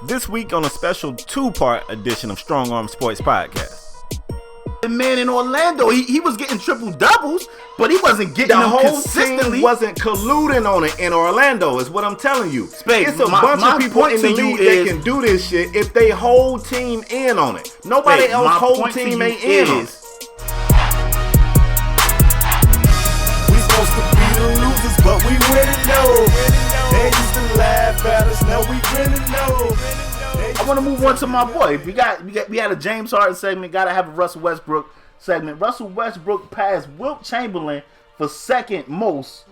This week on a special 2-part edition of Strong Arm Sports Podcast. The man in Orlando, he was getting triple doubles, but he wasn't getting The them whole consistently. team wasn't colluding on it in Orlando, is what I'm telling you. Spade, it's a bunch of people in the league that can do this shit if they whole team in on it. Nobody Spade, else my whole point team to you ain't in on it. We supposed to be the losers, but we winning though. They used to laugh at us, now we winning though. I want to move on to my boy. We had a James Harden segment. Got to have a Russell Westbrook segment. Russell Westbrook passed Wilt Chamberlain for second most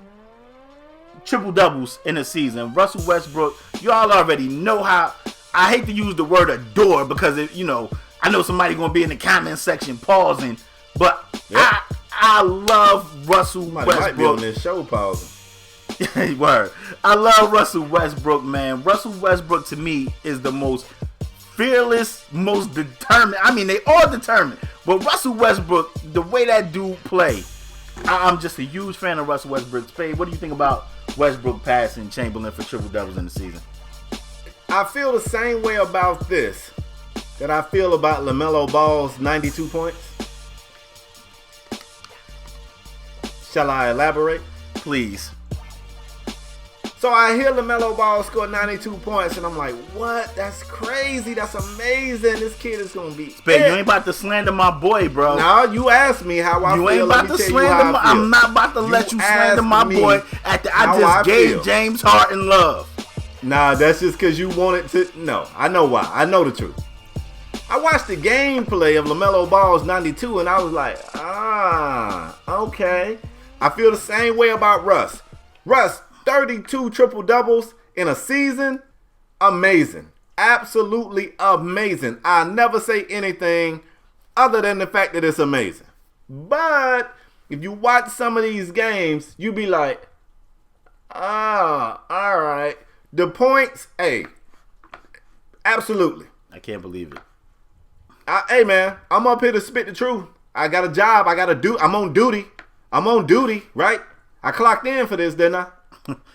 triple doubles in a season. Russell Westbrook, y'all already know how. I hate to use the word adore because I know somebody gonna be in the comment section pausing, but yep. I love Russell Westbrook. Might be on this show pausing. Word. I love Russell Westbrook, man. Russell Westbrook to me is the most fearless, most determined. I mean, they all determined, but Russell Westbrook, the way that dude play, I'm just a huge fan of Russell Westbrook. Spade, what do you think about Westbrook passing Chamberlain for triple doubles in the season? I feel the same way about this that I feel about LaMelo Ball's 92 points. Shall I elaborate? Please. So I hear LaMelo Ball score 92 points, and I'm like, what? That's crazy. That's amazing. This kid is going to be... Spade, you ain't about to slander my boy, bro. No, you asked me how I feel. You ain't about to slander my... I'm not about to let you slander my boy after I just gave James Harden love. Nah, that's just because you wanted to... No, I know why. I know the truth. I watched the gameplay of LaMelo Ball's 92, and I was like, okay. I feel the same way about Russ. Russ... 32 triple doubles in a season, amazing, absolutely amazing. I never say anything other than the fact that it's amazing. But if you watch some of these games, you be like, all right. The points, hey, absolutely. I can't believe it. Hey man, I'm up here to spit the truth. I got a job. I'm on duty. Right? I clocked in for this, didn't I?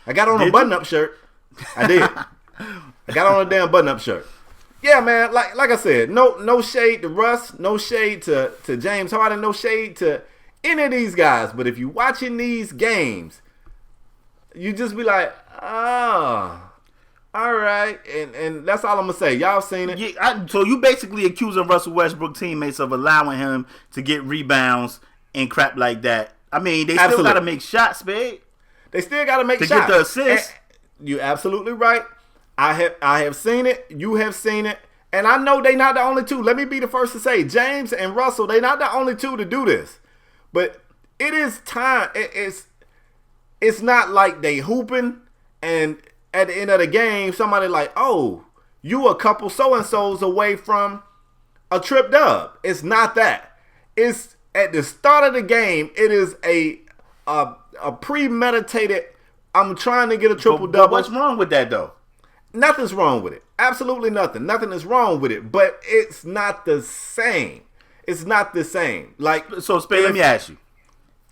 I got on a button-up shirt. I did. I got on a damn button-up shirt. Yeah, man. Like I said, no shade to Russ, no shade to James Harden, no shade to any of these guys. But if you watching these games, you just be like, all right, and that's all I'm gonna say. Y'all seen it? Yeah. So you basically accusing Russell Westbrook teammates of allowing him to get rebounds and crap like that. I mean, they still gotta make shots, Spade. They still got to make shots. To get the assist. You're absolutely right. I have seen it. You have seen it. And I know they not the only two. Let me be the first to say, James and Russell, they not the only two to do this. But it is time. It's not like they hooping and at the end of the game, somebody like, oh, you a couple so-and-sos away from a trip dub. It's not that. It's at the start of the game, it is a premeditated, I'm trying to get a triple-double. What's wrong with that, though? Nothing's wrong with it. Absolutely nothing. Nothing is wrong with it. But it's not the same. It's not the same. Like, so, Spade, let me ask you.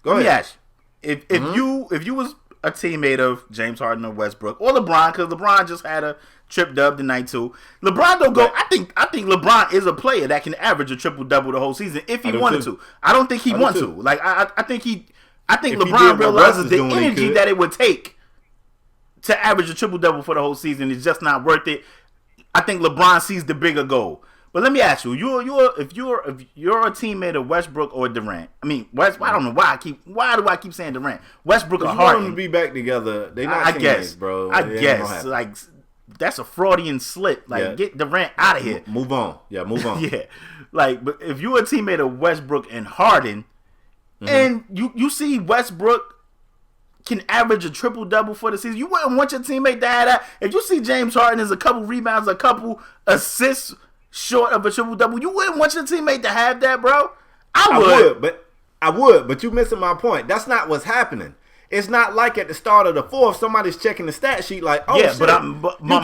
Let me ask you. If you was a teammate of James Harden or Westbrook or LeBron, because LeBron just had a trip dub tonight too. LeBron don't go. I think LeBron is a player that can average a triple-double the whole season if he wanted to. I don't think he wants to. Like, I think LeBron realizes the energy that it would take to average a triple-double for the whole season is just not worth it. I think LeBron sees the bigger goal. But let me ask you, if you're a teammate of Westbrook or Durant, I mean, I don't know why do I keep saying Durant? Westbrook or Harden. You want them to be back together. They not teammates, bro. I guess. Like, that's a Freudian slip. Like, get Durant out of here. Move on. Yeah, move on. Yeah. Like, but if you're a teammate of Westbrook and Harden, and you see Westbrook can average a triple-double for the season, you wouldn't want your teammate to have that. If you see James Harden is a couple rebounds, a couple assists short of a triple-double, you wouldn't want your teammate to have that, bro? I would, but you're missing my point. That's not what's happening. It's not like at the start of the fourth, somebody's checking the stat sheet like, oh, yeah, shit, but my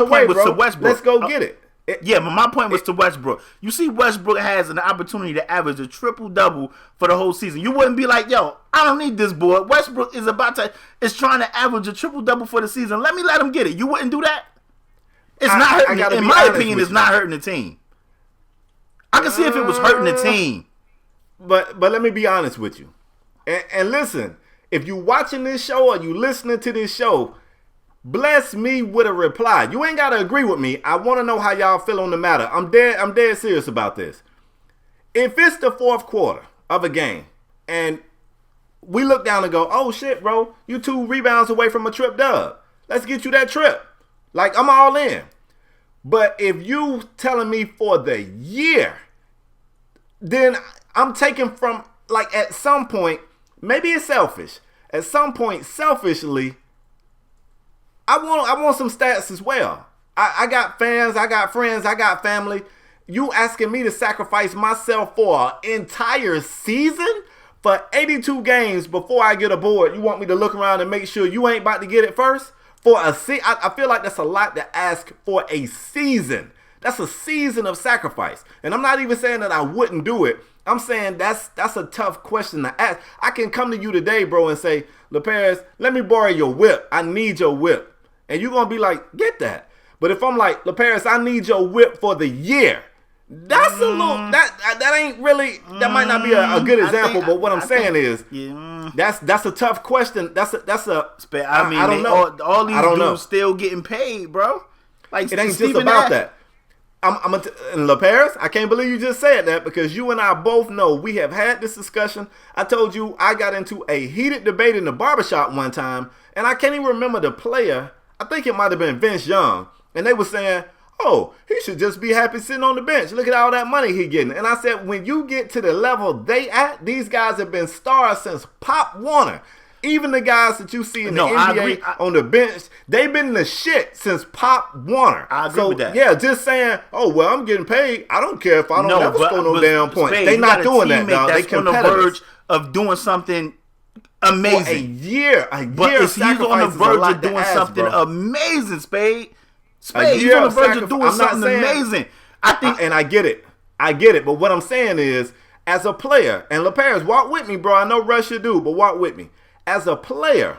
point was to Westbrook. Let's go get it. Yeah, but my point was to Westbrook. You see Westbrook has an opportunity to average a triple-double for the whole season. You wouldn't be like, yo, I don't need this boy. Westbrook is trying to average a triple-double for the season. Let him get it. You wouldn't do that? It's not hurting. In my opinion, it's not hurting the team. I can see if it was hurting the team. But let me be honest with you. And listen, if you watching this show or you listening to this show, bless me with a reply. You ain't got to agree with me. I want to know how y'all feel on the matter. I'm dead serious about this. If it's the fourth quarter of a game and we look down and go, oh shit, bro, you 2 rebounds away from a trip dub. Let's get you that trip. Like, I'm all in. But if you telling me for the year, then I'm taking from, like, at some point, maybe it's selfish. At some point, selfishly, I want some stats as well. I got fans, I got friends, I got family. You asking me to sacrifice myself for an entire season? For 82 games before I get aboard, you want me to look around and make sure you ain't about to get it first? I feel like that's a lot to ask for a season. That's a season of sacrifice. And I'm not even saying that I wouldn't do it. I'm saying that's a tough question to ask. I can come to you today, bro, and say, Leparis, let me borrow your whip. I need your whip. And you're going to be like, get that. But if I'm like, Leparis, I need your whip for the year. That's a little, that ain't really, that might not be a good example, but what I'm saying is, that's a tough question. I don't know. All these dudes still getting paid, bro. Like, it ain't just about that. And Leparis, I can't believe you just said that, because you and I both know we have had this discussion. I told you I got into a heated debate in the barbershop one time, and I can't even remember the player. I think it might have been Vince Young, and they were saying, oh, he should just be happy sitting on the bench. Look at all that money he getting. And I said, when you get to the level they at, these guys have been stars since Pop Warner. Even the guys that you see in the NBA on the bench, they've been the shit since Pop Warner. I agree with that. Yeah, just saying, oh, well, I'm getting paid. I don't care if I don't ever score no damn points. They not doing that, dog. They competitive. On the verge of doing something amazing. For a year. But he's on the verge of doing something amazing, Spade. Spade, he's on the verge of doing something amazing. I think, and I get it. But what I'm saying is, as a player, and Leparis, walk with me, bro. I know Russ should do, but walk with me. As a player,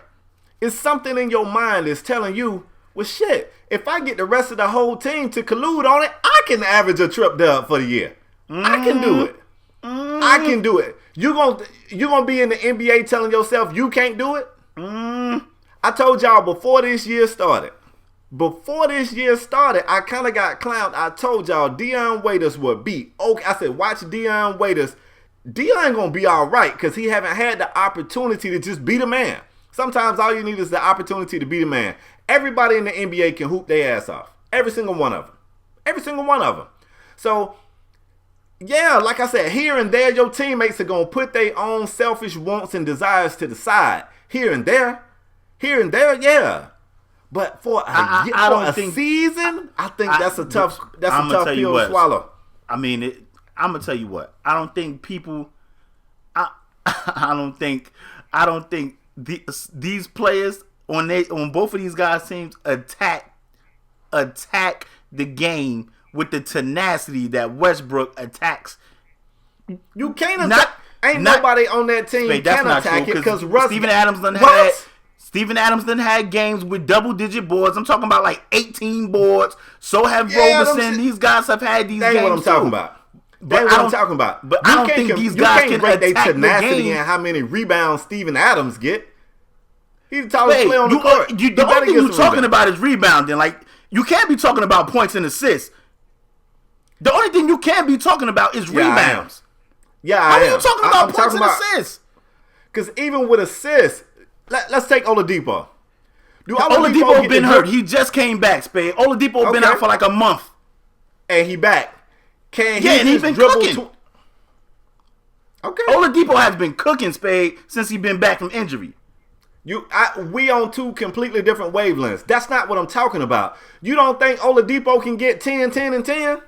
it's something in your mind that's telling you, well, shit, if I get the rest of the whole team to collude on it, I can average a trip dub for the year. I can do it. I can do it. You gonna be in the NBA telling yourself you can't do it? I told y'all before this year started. I kind of got clowned. I told y'all Dion Waiters would be okay. I said, watch Dion Waiters. Dion gonna be all right because he haven't had the opportunity to just be the man. Sometimes all you need is the opportunity to be the man. Everybody in the NBA can hoop their ass off. Every single one of them. So, yeah, like I said, here and there, your teammates are gonna put their own selfish wants and desires to the side. Here and there, yeah. But for a season, I think that's a tough pill to swallow. I mean, I'm gonna tell you what. I don't think people. I don't think these players on both of these guys' teams attack the game with the tenacity that Westbrook attacks. You can't attack. Nobody on that team can attack it because Steven Adams done had games with double-digit boards. I'm talking about like 18 boards. So have Roberson. These guys have had these games. That's what I'm talking about. That's what I'm talking about. But I don't think these guys can attack the tenacity and how many rebounds Steven Adams get. He's the tallest player on the court. The only thing you're talking about is rebounding. Like, you can't be talking about points and assists. The only thing you can be talking about is rebounds. How are you talking about points and assists? Because even with assists, let's take Oladipo. Oladipo been hurt. He just came back, Spade. Oladipo been out for like a month. And he back. And he's been cooking. Okay. Oladipo has been cooking, Spade, since he's been back from injury. We on two completely different wavelengths. That's not what I'm talking about. You don't think Oladipo can get 10, 10, and 10?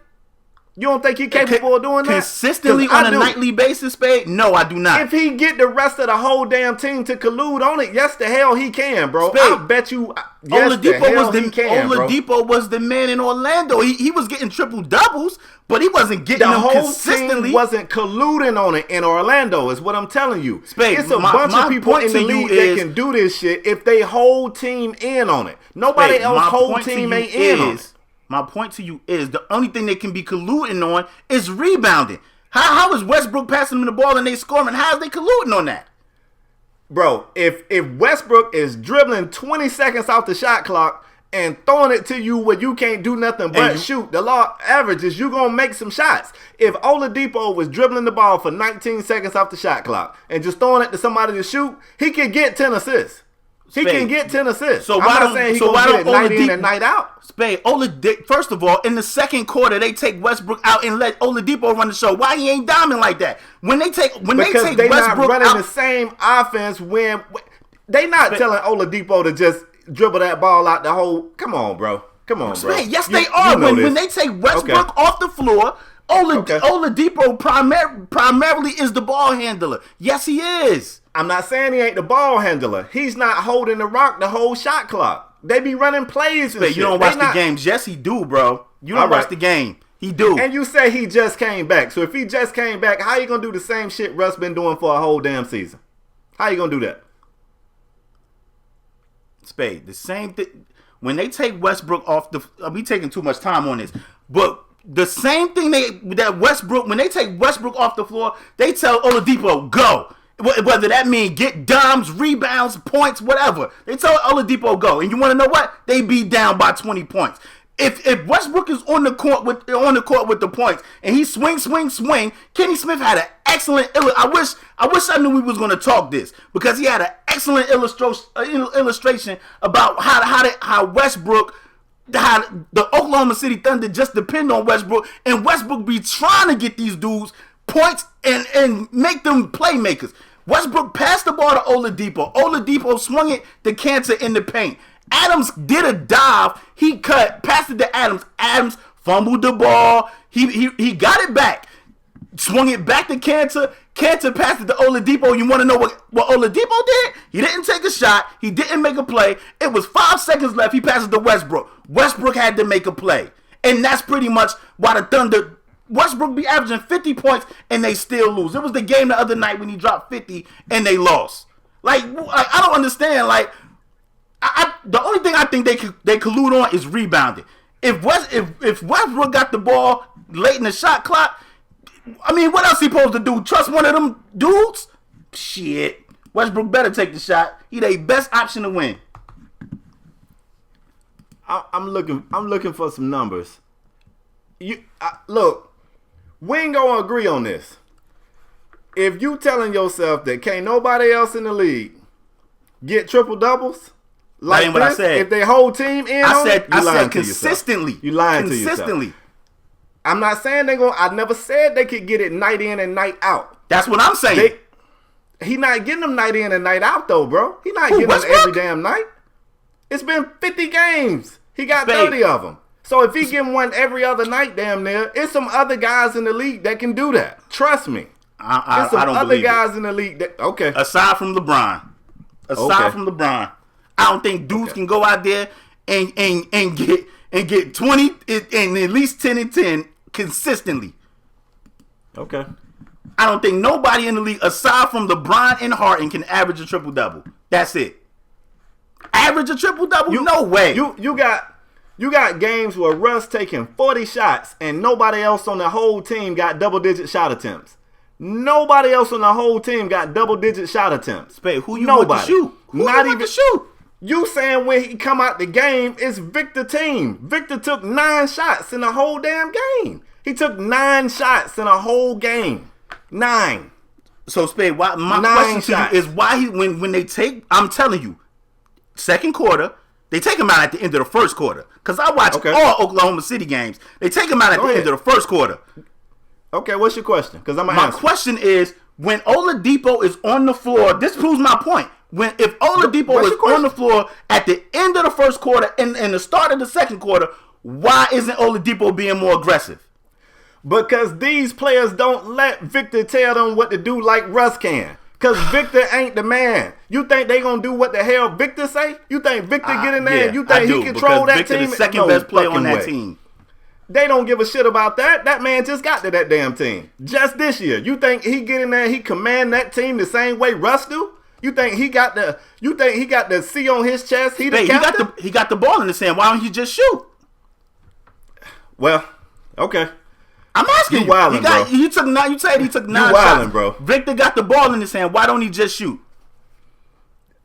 You don't think he's capable of doing that? Consistently on a nightly basis, Spade? No, I do not. If he get the rest of the whole damn team to collude on it, yes, the hell he can, bro. Spade, I bet you, yes, Oladipo was the man in Orlando. He was getting triple doubles, but he wasn't getting them consistently. The whole team wasn't colluding on it in Orlando, is what I'm telling you. Spade, it's a bunch of people in the league that can do this shit if they whole team in on it. Nobody else whole team ain't in on it. My point to you is the only thing they can be colluding on is rebounding. How is Westbrook passing them the ball and they scoring? How is they colluding on that? Bro, if Westbrook is dribbling 20 seconds off the shot clock and throwing it to you where you can't do nothing but shoot, the law average is you going to make some shots. If Oladipo was dribbling the ball for 19 seconds off the shot clock and just throwing it to somebody to shoot, he can get 10 assists. He can get 10 assists. So I'm not saying he going to get it night in and night out. Spade, first of all, in the second quarter, they take Westbrook out and let Oladipo run the show. Why he ain't diamond like that? When they take Westbrook not running out, the same offense when they not telling Oladipo to just dribble that ball out the whole. Come on, bro. Yes, they are. When they take Westbrook off the floor, Oladipo primarily is the ball handler. Yes, he is. I'm not saying he ain't the ball handler. He's not holding the rock the whole shot clock. They be running plays and shit. You don't watch the games. Yes, he do, bro. You don't watch the game. He do. And you say he just came back. So if he just came back, how you going to do the same shit Russ been doing for a whole damn season? How you going to do that? Spade, the same thing. When they take Westbrook off the... we taking too much time on this. But the same thing when they take Westbrook off the floor, they tell Oladipo, go. Whether that means get dimes, rebounds, points, whatever. They tell Oladipo go. And you want to know what? They be down by 20 points. If Westbrook is on the court with the points and he swing, Kenny Smith had an excellent I wish I knew we was going to talk this, because he had an excellent illustration about how Westbrook, how the Oklahoma City Thunder just depend on Westbrook, and Westbrook be trying to get these dudes points and make them playmakers. Westbrook passed the ball to Oladipo. Oladipo swung it to Cantor in the paint. Adams did a dive. He passed it to Adams. Adams fumbled the ball. He got it back. Swung it back to Cantor. Cantor passed it to Oladipo. You want to know what Oladipo did? He didn't take a shot. He didn't make a play. It was 5 seconds left. He passes to Westbrook. Westbrook had to make a play. And that's pretty much why the Thunder... Westbrook be averaging 50 points and they still lose. It was the game the other night when he dropped 50 and they lost. Like I don't understand. Like, the only thing I think they collude on is rebounding. If Westbrook got the ball late in the shot clock, I mean, what else he supposed to do? Trust one of them dudes? Shit. Westbrook better take the shot. He the best option to win. I'm looking for some numbers. Look, we ain't gonna agree on this. If you telling yourself that can't nobody else in the league get triple doubles like this, I said. If they whole team in on it, I said consistently. You lying to yourself. I'm not saying they gonna. I never said they could get it night in and night out. That's what I'm saying. He not getting them night in and night out though, bro. He not getting them every damn night. It's been 50 games. He got 30 of them. So if he getting one every other night, damn near, it's some other guys in the league that can do that. Trust me. I don't believe other guys in the league that Aside from LeBron, I don't think dudes can go out there and get 20 and at least 10 and 10 consistently. Okay. I don't think nobody in the league aside from LeBron and Harden can average a triple double. That's it. Average a triple double? No way. You got games where Russ taking 40 shots and nobody else on the whole team got double-digit shot attempts. Nobody else on the whole team got double-digit shot attempts. Spade, who you want to shoot? Not even shoot. You saying when he come out the game, it's Victor team. Victor took 9 shots in the whole damn game. He took 9 shots in a whole game. 9. So, Spade, my question to you is why when they take, I'm telling you, second quarter, they take him out at the end of the first quarter. Because I watch all Oklahoma City games. They take him out at the end of the first quarter. Okay, what's your question? Because my question is, when Oladipo is on the floor, this proves my point. If Oladipo is on the floor at the end of the first quarter and the start of the second quarter, why isn't Oladipo being more aggressive? Because these players don't let Victor tell them what to do like Russ can. Because Victor ain't the man. You think they going to do what the hell Victor say? You think Victor get in there and you think he control that Victor team? The second best player on that team. They don't give a shit about that. That man just got to that damn team. Just this year. You think he get in there and he command that team the same way Russ do? You think he got the C on his chest? He the captain? He got the ball in his hand. Why don't he just shoot? Well, okay. I'm asking you. Wildin', bro. You said he took 9 You wildin', shots. bro. Victor got the ball in his hand. Why don't he just shoot?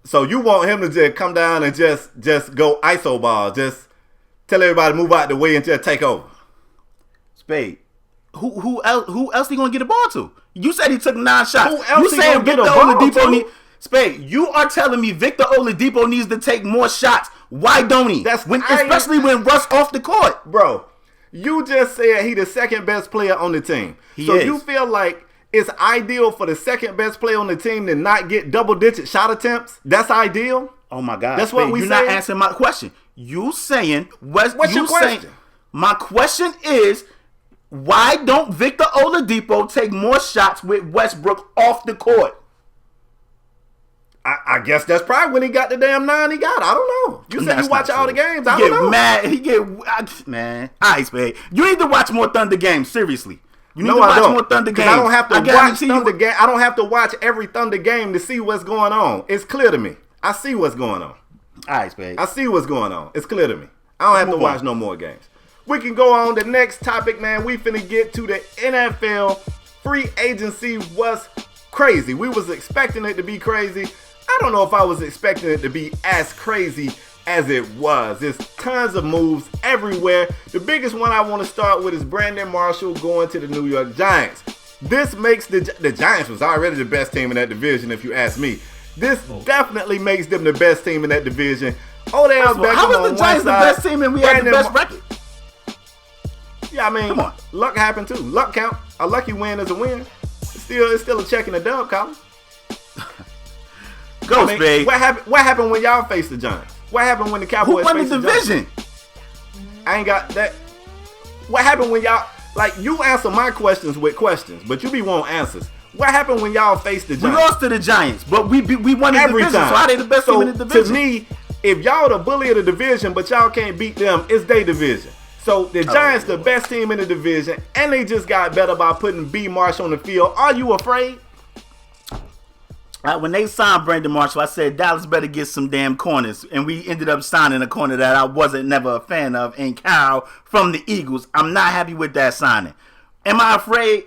So you want him to just come down and just go ISO ball, just tell everybody to move out the way and just take over? Spade. Who else he gonna get the ball to? You said he took 9 shots. Who else you he saying gonna get Victor a ball Oladipo to? Spade, you are telling me Victor Oladipo needs to take more shots. Why don't he? Especially when Russ off the court. Bro, you just said he the second best player on the team. He is. You feel like it's ideal for the second best player on the team to not get double-digit shot attempts? That's ideal? Oh, my God. That's what we You're saying? not answering my question. You saying... What's your question? My question is, why don't Victor Oladipo take more shots with Westbrook off the court? I guess that's probably when he got the damn 9 he got. I don't know. You said you watch all the games. I don't know. Man. All right, Spade. You need to watch more Thunder games. Seriously. You need No, to I watch don't. more Thunder games. I don't have to watch Thunder game. I don't have to watch every Thunder game to see what's going on. It's clear to me. I see what's going on. All right, Spade. I see what's going on. It's clear to me. I don't have to watch no more games. We can go on. The next topic, man. We finna get to the NFL. Free agency was crazy. We was expecting it to be crazy. I don't know if I was expecting it to be as crazy as it was. There's tons of moves everywhere. The biggest one I want to start with is Brandon Marshall going to the New York Giants. This makes the Giants was already the best team in that division, if you ask me. This definitely makes them the best team in that division. Odell Beckham How on was the Giants the best team and we had the best record? Yeah, I mean, Come on. luck happened too. Luck count. A lucky win is a win. It's still a check in the dub, Colin. Go, Spade. What happened when y'all faced the Giants? What happened when the Cowboys Who won faced the division? I ain't got that. What happened when y'all, like, you answer my questions with questions, but you be wanting answers. What happened when y'all faced the Giants? We lost to the Giants, but we won the Every division. time. So how they the best team in the division? To me, if y'all the bully of the division, but y'all can't beat them, it's their division. So the Giants the best team in the division, and they just got better by putting B. Marsh on the field. Are you afraid? When they signed Brandon Marshall, I said Dallas better get some damn corners, and we ended up signing a corner that I wasn't never a fan of, and Kyle from the Eagles. I'm not happy with that signing. Am I afraid?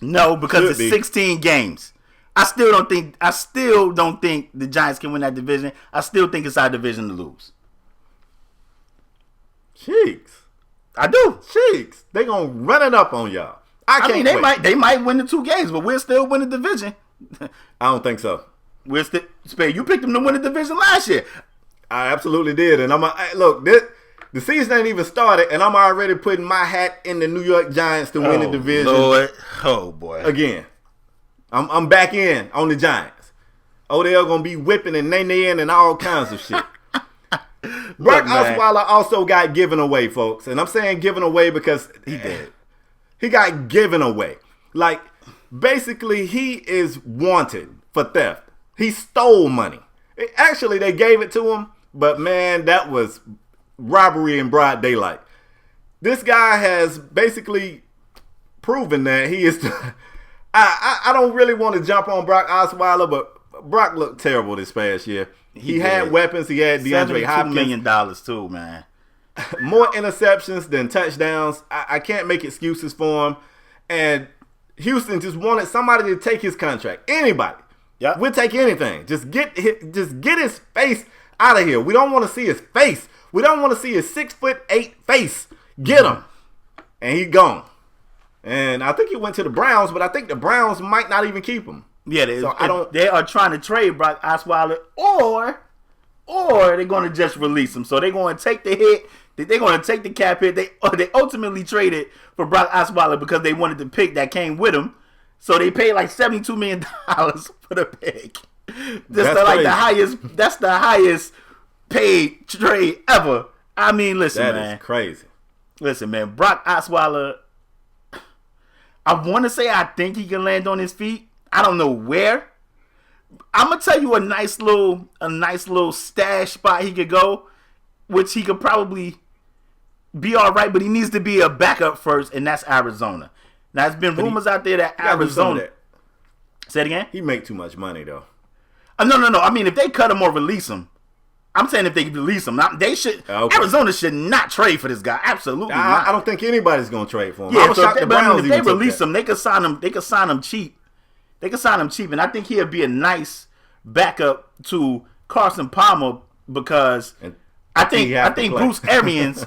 No, because it's 16 games. I still don't think the Giants can win that division. I still think it's our division to lose. Cheeks. I do. Cheeks. They gonna run it up on y'all. I mean, they might win the 2 games, but we'll still win the division. I don't think so. Spade, you picked them to win the division last year. I absolutely did, and look. The season ain't even started, and I'm already putting my hat in the New York Giants to win the division. Lord. Oh boy! Again, I'm back in on the Giants. Odell gonna be whipping and nay-naying and all kinds of shit. Brock Osweiler also got given away, folks, and I'm saying given away because he did. He got given away. Like, basically, he is wanted for theft. He stole money. Actually, they gave it to him, but man, that was robbery in broad daylight. This guy has basically proven that he is. I don't really want to jump on Brock Osweiler, but Brock looked terrible this past year. He had weapons. He had DeAndre Hopkins. $72 million too, man. More interceptions than touchdowns. I can't make excuses for him. And Houston just wanted somebody to take his contract. Anybody. Yeah. We'll take anything. Just get his face out of here. We don't want to see his face. We don't want to see his 6'8" face. Get him. And he gone. And I think he went to the Browns, but I think the Browns might not even keep him. Yeah, they are trying to trade Brock Osweiler, or they're going to just release him. So they're going to take the hit. They're going to take the cap hit. They ultimately traded for Brock Osweiler because they wanted the pick that came with him. So they paid like $72 million for the pick. That's the highest paid trade ever. I mean, listen, man. That is crazy. Listen, man. Brock Osweiler, I want to say I think he can land on his feet. I don't know where. I'm gonna tell you a nice little stash spot he could go, which he could probably be all right, but he needs to be a backup first, and that's Arizona. Now, there's been rumors out there that Arizona. Say it again. He make too much money though. No. I mean, if they cut him or release him, I'm saying if they release him, they should. Okay. Arizona should not trade for this guy. Absolutely not. I don't think anybody's gonna trade for him. Yeah, so if they release him, they could sign him. They could sign him cheap. And I think he'll be a nice backup to Carson Palmer because I think Bruce Arians.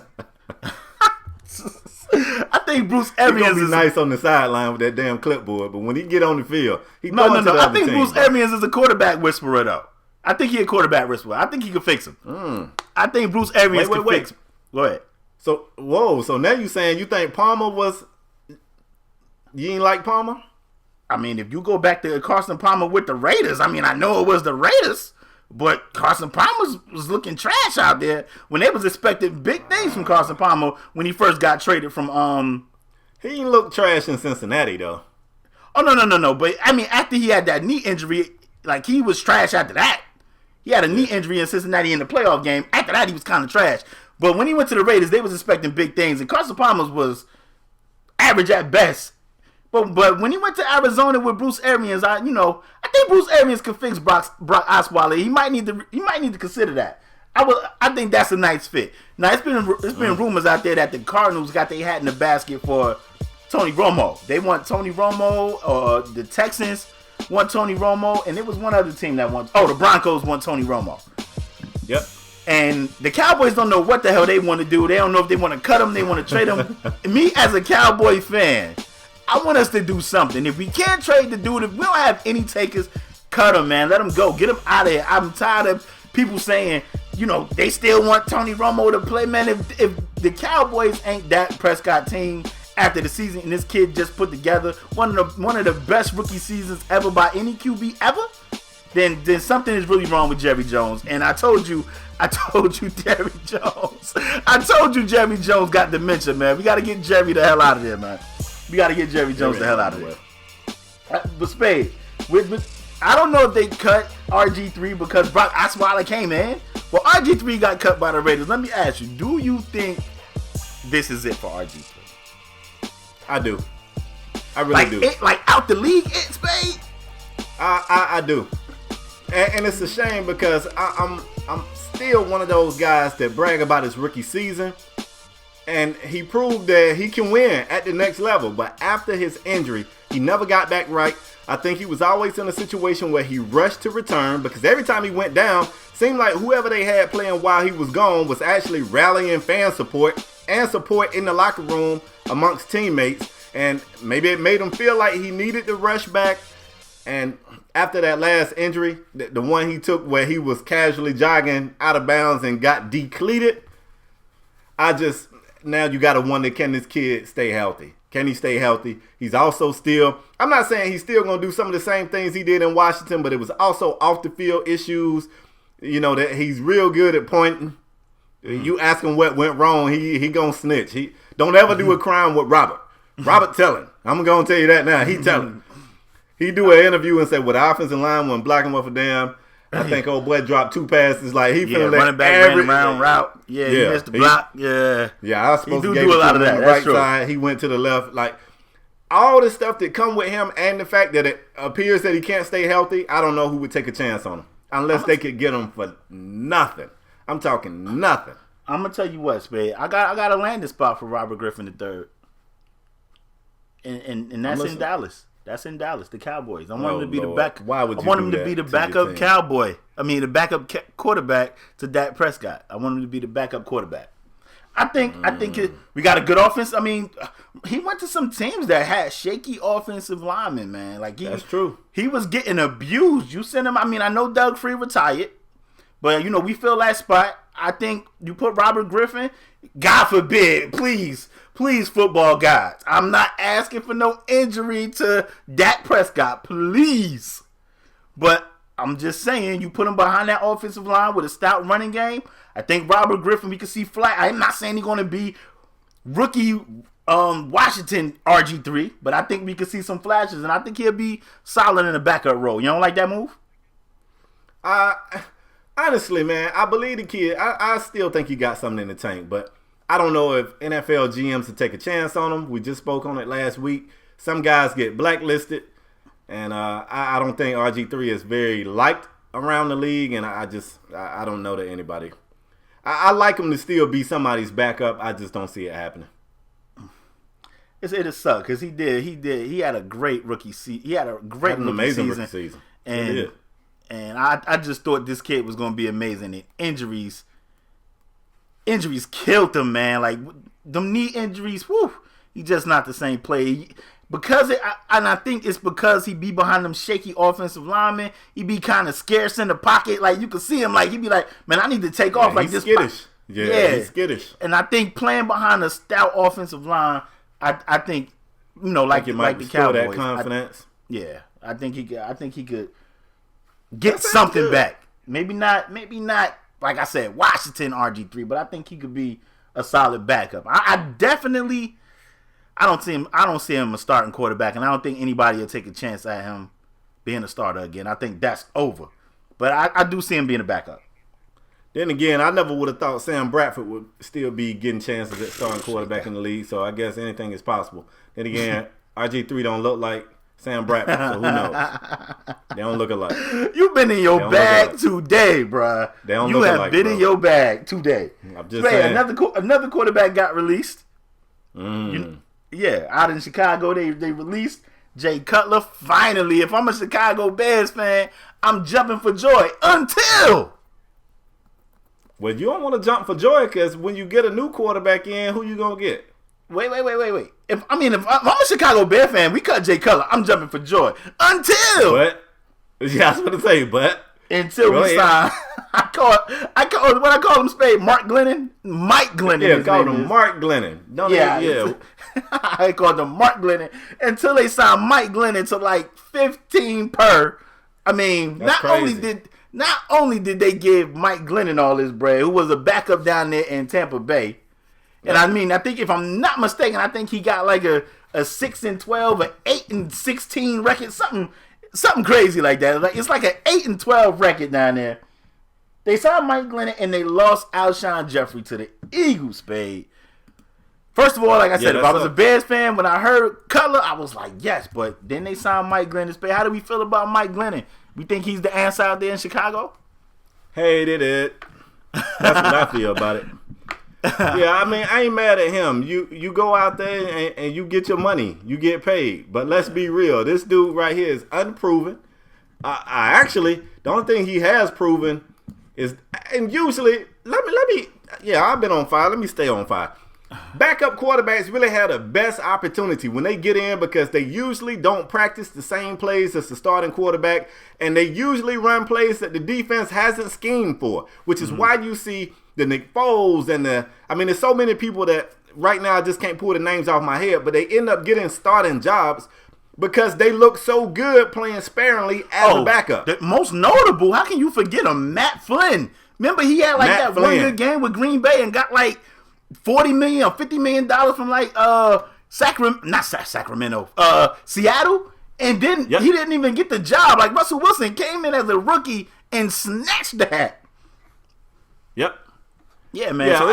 I think Bruce Arians is nice on the sideline with that damn clipboard, but when he get on the field, no. I think Bruce Arians is a quarterback whisperer though. I think he's a quarterback whisperer. I think he can fix him. I think Bruce Arians can fix him. Go ahead. So now you saying you think Palmer was? You ain't like Palmer? I mean, if you go back to Carson Palmer with the Raiders, I mean, I know it was the Raiders, but Carson Palmer was looking trash out there when they was expecting big things from Carson Palmer when he first got traded from. He didn't look trash in Cincinnati though. Oh no! But I mean, after he had that knee injury, like he was trash after that. He had a knee injury in Cincinnati in the playoff game. After that, he was kind of trash. But when he went to the Raiders, they was expecting big things, and Carson Palmer was average at best. But when he went to Arizona with Bruce Arians, I think Bruce Arians could fix Brock Osweiler. He might need to consider that. I think that's a nice fit. Now it's been rumors out there that the Cardinals got their hat in the basket for Tony Romo. They want Tony Romo, or the Texans want Tony Romo, and there was one other team that wants. Oh, the Broncos want Tony Romo. Yep. And the Cowboys don't know what the hell they want to do. They don't know if they want to cut him, they want to trade him. Me as a Cowboy fan, I want us to do something. If we can't trade the dude, if we don't have any takers, cut him, man. Let him go. Get him out of here. I'm tired of people saying, they still want Tony Romo to play, man. If the Cowboys ain't that Prescott team after the season and this kid just put together one of the best rookie seasons ever by any QB ever, then something is really wrong with Jerry Jones. And I told you Jerry Jones. I told you Jerry Jones got dementia, man. We got to get Jerry the hell out of there, man. We got to get Jerry Jones the hell out of there. But Spade, I don't know if they cut RG3 because Brock Osweiler came in. Well, RG3 got cut by the Raiders. Let me ask you, do you think this is it for RG3? I do. I really do. Out the league, Spade? I do. And it's a shame because I'm still one of those guys that brag about his rookie season. And he proved that he can win at the next level. But after his injury, he never got back right. I think he was always in a situation where he rushed to return because every time he went down, seemed like whoever they had playing while he was gone was actually rallying fan support and support in the locker room amongst teammates. And maybe it made him feel like he needed to rush back. And after that last injury, the one he took where he was casually jogging out of bounds and got decleated, now you got to wonder, can this kid stay healthy? Can he stay healthy? He's also still, I'm not saying he's still going to do some of the same things he did in Washington, but it was also off the field issues, that he's real good at pointing. You ask him what went wrong, he going to snitch. He don't ever do a crime with Robert. Robert telling. I'm going to tell you that now. He telling. He do an interview and say, well, the offensive line wasn't blocking him for damn. I think old boy dropped 2 passes. Like he feeling running back ran around route. Yeah, he missed the block. Yeah, I was supposed to do a lot of that. On the right side, he went to the left. Like all the stuff that come with him, and the fact that it appears that he can't stay healthy. I don't know who would take a chance on him unless they could get him for nothing. I'm talking nothing. I'm gonna tell you what, Spade. I got a landing spot for Robert Griffin III, and that's in Dallas. That's in Dallas, the Cowboys. I want him to be the back. Why would you? I want him to be the backup Cowboy. I mean, the backup quarterback to Dak Prescott. I want him to be the backup quarterback. I think we got a good offense. I mean, he went to some teams that had shaky offensive linemen, man. That's true. He was getting abused. You send him. I mean, I know Doug Free retired, but we fill that spot. I think you put Robert Griffin. God forbid, please, football gods. I'm not asking for no injury to Dak Prescott, please. But I'm just saying, you put him behind that offensive line with a stout running game. I think Robert Griffin, we can see flat. I'm not saying he's going to be rookie Washington RG3, but I think we can see some flashes, and I think he'll be solid in the backup role. You don't like that move? Honestly, man, I believe the kid. I still think he got something in the tank, but I don't know if NFL GMs would take a chance on him. We just spoke on it last week. Some guys get blacklisted, and I don't think RG3 is very liked around the league, and I don't know that anybody. I like him to still be somebody's backup. I just don't see it happening. It'll suck because he had a great rookie season. He had a great amazing rookie season. And I just thought this kid was going to be amazing. And injuries killed him, man. Like them knee injuries, whew, he just not the same player. I think it's because he be behind them shaky offensive linemen. He be kind of scarce in the pocket. Like you can see him, like he be like, man, I need to take off. Like he's this skittish. He's skittish. And I think playing behind a stout offensive line, I think like the Cowboys, that confidence. I think he could get something back. Maybe not. Like I said, Washington RG3, but I think he could be a solid backup. I don't see him a starting quarterback, and I don't think anybody will take a chance at him being a starter again. I think that's over. But I do see him being a backup. Then again, I never would have thought Sam Bradford would still be getting chances at starting quarterback in the league, so I guess anything is possible. Then again, RG3 don't look like Sam Bradford, so who knows? They don't look alike. You've been in your bag today, bruh. They don't look alike, in your bag today. I'm just saying. Another quarterback got released. Mm. Out in Chicago, they released Jay Cutler. Finally, if I'm a Chicago Bears fan, I'm jumping for joy until... Well, you don't want to jump for joy because when you get a new quarterback in, who you going to get? Wait. If I'm a Chicago Bear fan, we cut Jay Cutler. I'm jumping for joy until... But, yeah, I was going to say, but... Until we sign... I call him Spade, Mark Glennon? Mike Glennon. Yeah, call him Mark Glennon. I called him Mark Glennon until they signed Mike Glennon to like 15 per. I mean, not only did they give Mike Glennon all his bread, who was a backup down there in Tampa Bay, and I think if I'm not mistaken, I think he got like a 6-12, an 8-16 record, something crazy like that. Like it's like an 8-12 record down there. They signed Mike Glennon and they lost Alshon Jeffrey to the Eagles, Spade. First of all, like I said, if I was a Bears fan, when I heard Cutler, I was like, yes. But then they signed Mike Glennon. Spade, how do we feel about Mike Glennon? We think he's the answer out there in Chicago? Hated it. That's what I feel about it. Yeah, I mean, I ain't mad at him. You go out there and you get your money. You get paid. But let's be real. This dude right here is unproven. I actually, the only thing he has proven is, and usually, I've been on fire. Let me stay on fire. Backup quarterbacks really have the best opportunity when they get in because they usually don't practice the same plays as the starting quarterback, and they usually run plays that the defense hasn't schemed for, which is why you see the Nick Foles and there's so many people that right now I just can't pull the names off my head, but they end up getting starting jobs because they look so good playing sparingly as a backup. The most notable, how can you forget him? Matt Flynn. Remember he had one good game with Green Bay and got like $40 million or $50 million from like Sacramento, Seattle, and then he didn't even get the job. Like Russell Wilson came in as a rookie and snatched that. Yep. Yeah, man. Yeah, so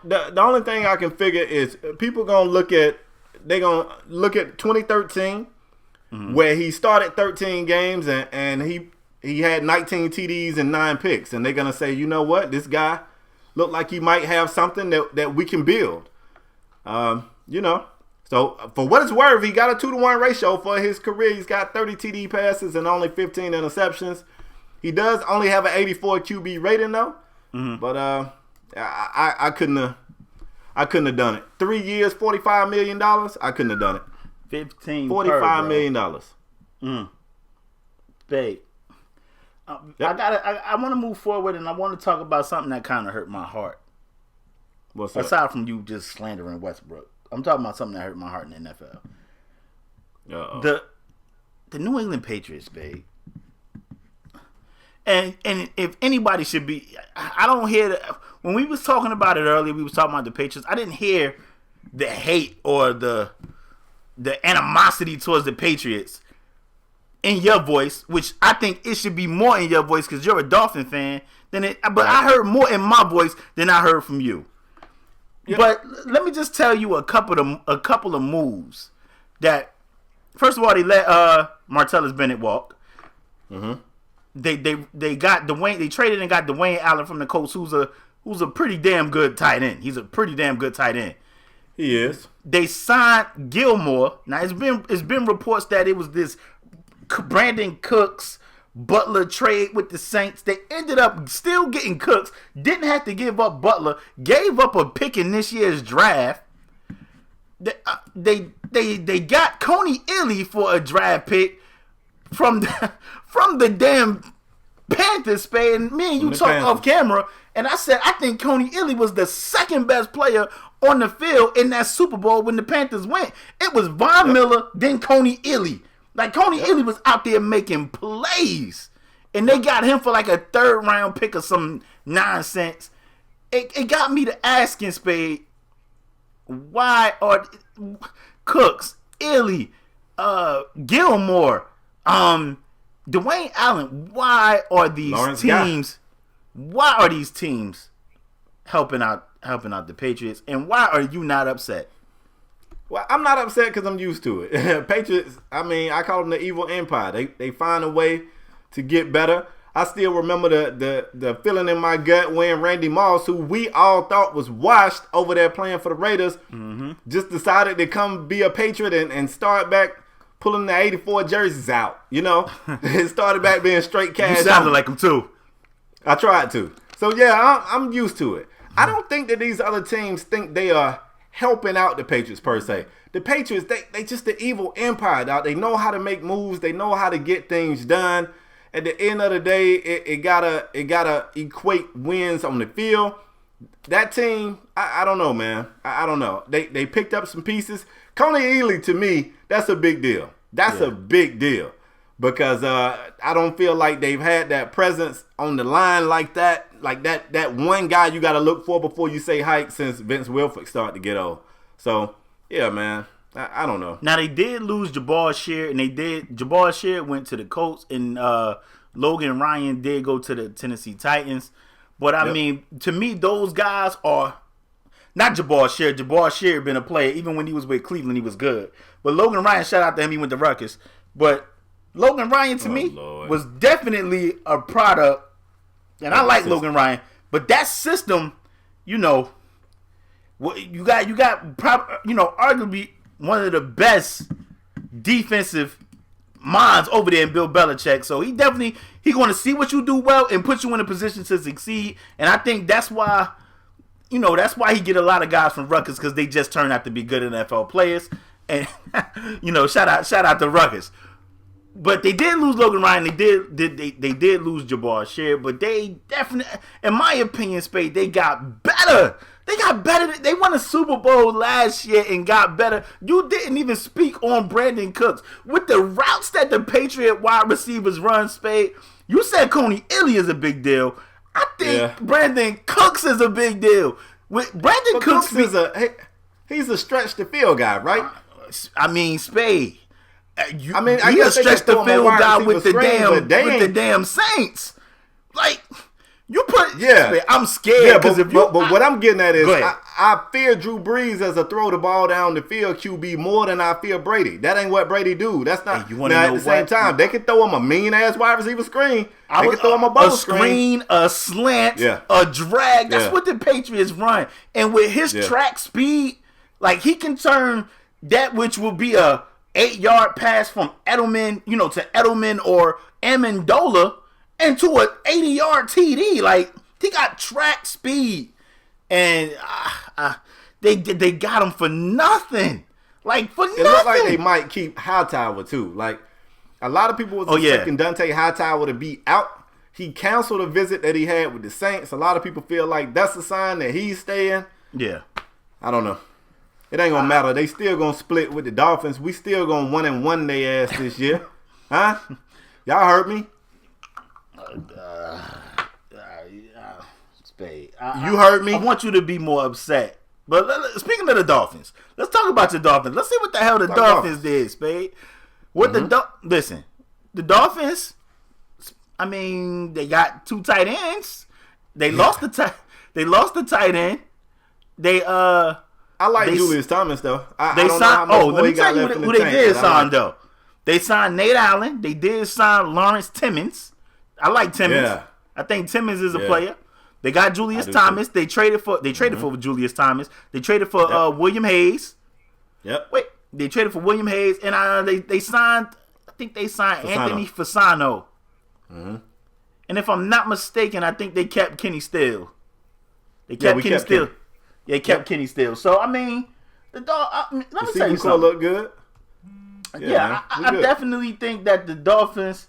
the only thing I can figure is people gonna look at 2013, where he started 13 games and he had 19 TDs and 9 picks, and they're gonna say, you know what, this guy looked like he might have something that we can build. So for what it's worth, he got a 2-to-1 ratio for his career. He's got 30 TD passes and only 15 interceptions. He does only have an 84 QB rating though. But I couldn't have done it. 3 years, $45 million. I couldn't have done it. 15. $45 million. Babe. I want to move forward, and I want to talk about something that kind of hurt my heart. What's that? Aside from you just slandering Westbrook, I'm talking about something that hurt my heart in the NFL. Uh-oh. The New England Patriots, babe. And if anybody should be, I don't hear when we was talking about it earlier. We was talking about the Patriots. I didn't hear the hate or the animosity towards the Patriots in your voice, which I think it should be more in your voice because you're a Dolphin fan than it. But I heard more in my voice than I heard from you. Yep. But let me just tell you a couple of moves that. First of all, they let Martellus Bennett walk. they got Dwayne. They traded and got Dwayne Allen from the Colts, who's a pretty damn good tight end. He's a pretty damn good tight end. He is. They signed Gilmore. Now it's been reports that it was this Brandon Cooks Butler trade with the Saints. They ended up still getting Cooks. Didn't have to give up Butler. Gave up a pick in this year's draft. They got Coney Illy for a draft pick from the damn Panthers, Spade. And me and you talked off camera, and I said I think Coney Illy was the second best player on the field in that Super Bowl when the Panthers went. It was Von Miller, then Coney Illy. Like, Coney Illy was out there making plays. And they got him for like a 3rd round pick or some nonsense. It got me to asking, Spade, why are Cooks, Illy, Gilmore, Dwayne Allen, why are these teams helping out the Patriots, and why are you not upset? Well, I'm not upset because I'm used to it. Patriots, I mean, I call them the evil empire. They find a way to get better. I still remember the feeling in my gut when Randy Moss, who we all thought was washed over there playing for the Raiders, just decided to come be a Patriot and start back pulling the 84 jerseys out, you know? It started back being straight cash. You sounded like him too. I tried to. So, yeah, I'm used to it. I don't think that these other teams think they are helping out the Patriots per se. The Patriots, they just the evil empire, dog. They know how to make moves. They know how to get things done. At the end of the day, it gotta equate wins on the field. That team, I don't know, man. I don't know. They picked up some pieces. Coney Illy, to me, that's a big deal. That's a big deal. Because I don't feel like they've had that presence on the line like that. Like that one guy you got to look for before you say hike since Vince Wilfork started to get old. So, yeah, man. I don't know. Now, they did lose Jabbar Sheard, and Jabbar Sheard went to the Colts, and Logan Ryan did go to the Tennessee Titans. But, I mean, to me, those guys are not Jabbar Sheard. Jabbar Sheard been a player. Even when he was with Cleveland, he was good. But Logan Ryan, shout out to him, he went to Ruckus. But Logan Ryan, to me, was definitely a product. And I like Logan Ryan. But that system, you know, you got arguably one of the best defensive minds over there in Bill Belichick. So he going to see what you do well and put you in a position to succeed. And I think that's why he get a lot of guys from Rutgers, because they just turn out to be good NFL players. And shout out to Rutgers. But they did lose Logan Ryan. They did lose Jabbar Sheard. But they definitely, in my opinion, Spade, they got better. They got better. They won a Super Bowl last year and got better. You didn't even speak on Brandon Cooks. With the routes that the Patriot wide receivers run, Spade, you said Coney Illy is a big deal. I think Brandon Cooks is a big deal. With Brandon Cooks he's a stretch the field guy, right? I mean, Spade. I guess a stretch the field guy with the damn Saints. Like, you put I'm scared because but what I'm getting at is I fear Drew Brees as a throw the ball down the field QB more than I fear Brady. That ain't what Brady do. That's not. Now at the same time, they could throw him a mean ass wide receiver screen. They could throw him a bubble screen, a slant, a drag. That's what the Patriots run. And with his track speed, like, he can turn that which will be a 8-yard pass from Edelman, to Edelman or Amendola, into an 80-yard TD. Like, he got track speed, and they got him for nothing. Like, for nothing. It looks like they might keep Hightower too. Like, a lot of people was expecting Dante Hightower to be out. He canceled a visit that he had with the Saints. A lot of people feel like that's a sign that he's staying. Yeah, I don't know. It ain't gonna matter. They still gonna split with the Dolphins. We still gonna 1-1 their ass this year, huh? Y'all heard me. Spade. You heard me. I want you to be more upset. But speaking of the Dolphins, let's talk about your Dolphins. Let's see what the hell the Dolphins did, Spade. Listen, the Dolphins. I mean, they got 2 tight ends. They lost the tight end. I like Julius Thomas though. Let me tell you who they did sign though. They signed Nate Allen. They did sign Lawrence Timmons. I like Timmons. Yeah. I think Timmons is a player. They got Julius Thomas. Too. They traded for Julius Thomas. They traded for William Hayes. Yep. Wait, they traded for William Hayes, and they signed. I think they signed Anthony Fasano. Mm-hmm. And if I'm not mistaken, I think they kept Kenny Steele. They kept Kenny Steele. Yeah, kept Kenny Steele. So I mean, the dog. Let me tell you something. Look good. Yeah, I definitely think that the Dolphins.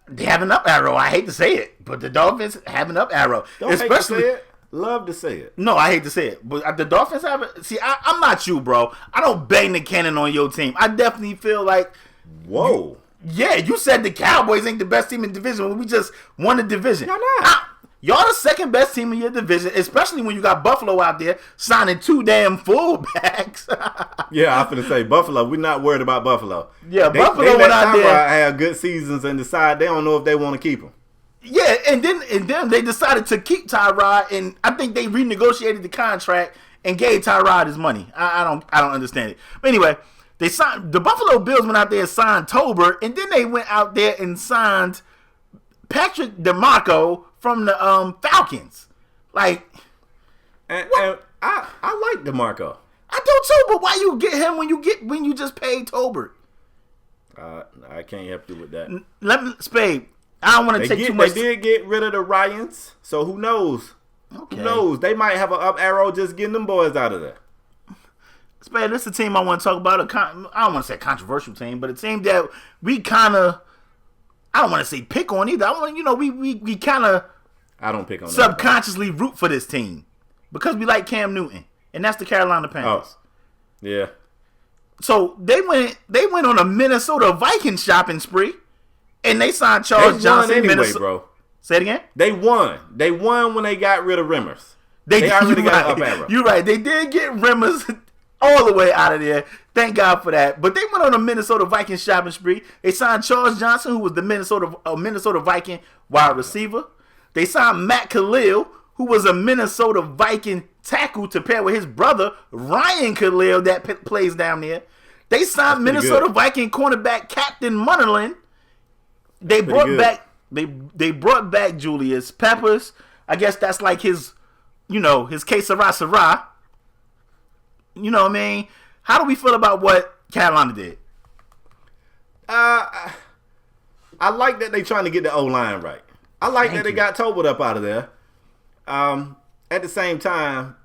They have an up arrow. I hate to say it, but the Dolphins have an up arrow. Especially, hate to say it. Love to say it. No, I hate to say it, but the Dolphins have it. See, I'm not you, bro. I don't bang the cannon on your team. I definitely feel like, whoa. You said the Cowboys ain't the best team in the division when we just won the division. Y'all not. Y'all the second best team in your division, especially when you got Buffalo out there signing 2 damn fullbacks. Yeah, I'm finna say Buffalo. We're not worried about Buffalo. Yeah, Buffalo went out there, have good seasons and decide they don't know if they want to keep him. Yeah, and then they decided to keep Tyrod, and I think they renegotiated the contract and gave Tyrod his money. I don't understand it. But anyway, they signed the Buffalo Bills went out there and signed Tolbert, and then they went out there and signed Patrick DeMarco from the Falcons. Like, and I like DeMarco. I do too, but why you get him when you just paid Tolbert? I can't help you with that. Let me Spade. I don't want to take too much. They did get rid of the Ryans, so who knows? Okay. Who knows? They might have an up arrow just getting them boys out of there. Spade, this is a team I want to talk about. I don't want to say a controversial team, but a team that we kind of, I don't want to say pick on either. I want we kind of, I don't pick on subconsciously root for this team because we like Cam Newton, and that's the Carolina Panthers. Oh. Yeah. So they went on a Minnesota Vikings shopping spree. And they signed Charles Johnson anyway, Minnesota. Bro. Say it again? They won. They won when they got rid of Rimmers. They already got up arrow. You're right. They did get Rimmers all the way out of there. Thank God for that. But they went on a Minnesota Vikings shopping spree. They signed Charles Johnson, who was the Minnesota Viking wide receiver. They signed Matt Khalil, who was a Minnesota Viking tackle to pair with his brother, Ryan Khalil, that plays down there. They signed Minnesota Viking cornerback Captain Munnerlyn. They brought back Julius Peppers. I guess that's like his que sera. You know what I mean? How do we feel about what Carolina did? I like that they trying to get the O-line right. I like that they got Tolbert up out of there. At the same time,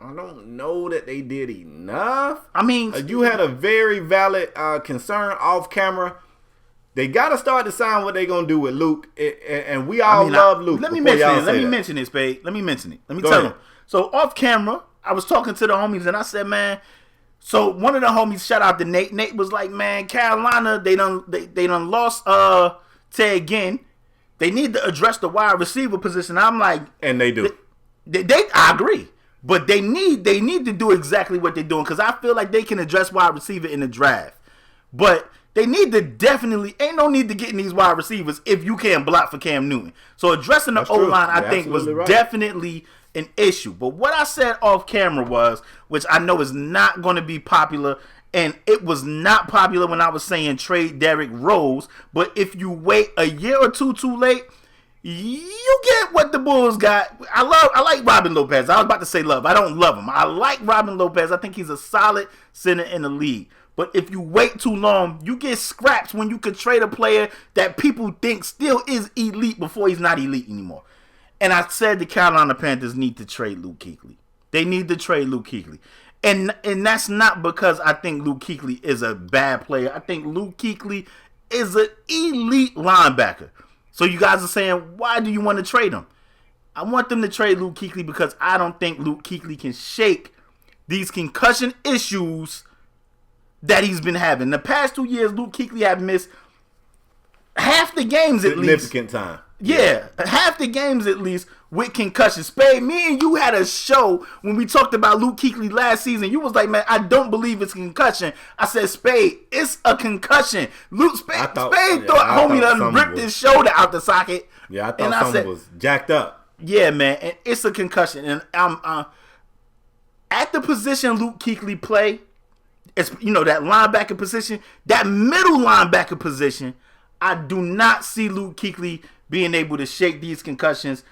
I don't know that they did enough. I mean, you had a very valid concern off camera. They got to start to sign what they're going to do with Luke. And we all love Luke. Let me mention it, Spade. Let me mention it. Let me tell them. So, off camera, I was talking to the homies, and I said, man, so one of the homies, shout out to Nate. Nate was like, man, Carolina, they done lost Ted Ginn. They need to address the wide receiver position. I'm like. And they do. I agree. But they need to do exactly what they're doing because I feel like they can address wide receiver in the draft. But they need to ain't no need to get in these wide receivers if you can't block for Cam Newton. So addressing the O-line, I think, was definitely an issue. But what I said off camera was, which I know is not going to be popular, and it was not popular when I was saying trade Derrick Rose, but if you wait a year or two too late, you get what the Bulls got. I like Robin Lopez. I was about to say love. I don't love him. I like Robin Lopez. I think he's a solid center in the league. But if you wait too long, you get scraps when you could trade a player that people think still is elite before he's not elite anymore. And I said the Carolina Panthers need to trade Luke Kuechly. They need to trade Luke Kuechly. And that's not because I think Luke Kuechly is a bad player. I think Luke Kuechly is an elite linebacker. So you guys are saying, why do you want to trade him? I want them to trade Luke Kuechly because I don't think Luke Kuechly can shake these concussion issues that he's been having. The past 2 years, Luke Kuechly had missed half the games at least. Significant time. Yeah, half the games at least with concussion. Spade, me and you had a show when we talked about Luke Kuechly last season. You was like, man, I don't believe it's a concussion. I said, Spade, it's a concussion. Spade thought homie done ripped his shoulder out the socket. Yeah, I thought something was jacked up. Yeah, man, and it's a concussion. And I'm at the position Luke Kuechly play, it's that linebacker position, that middle linebacker position, I do not see Luke Kuechly being able to shake these concussions.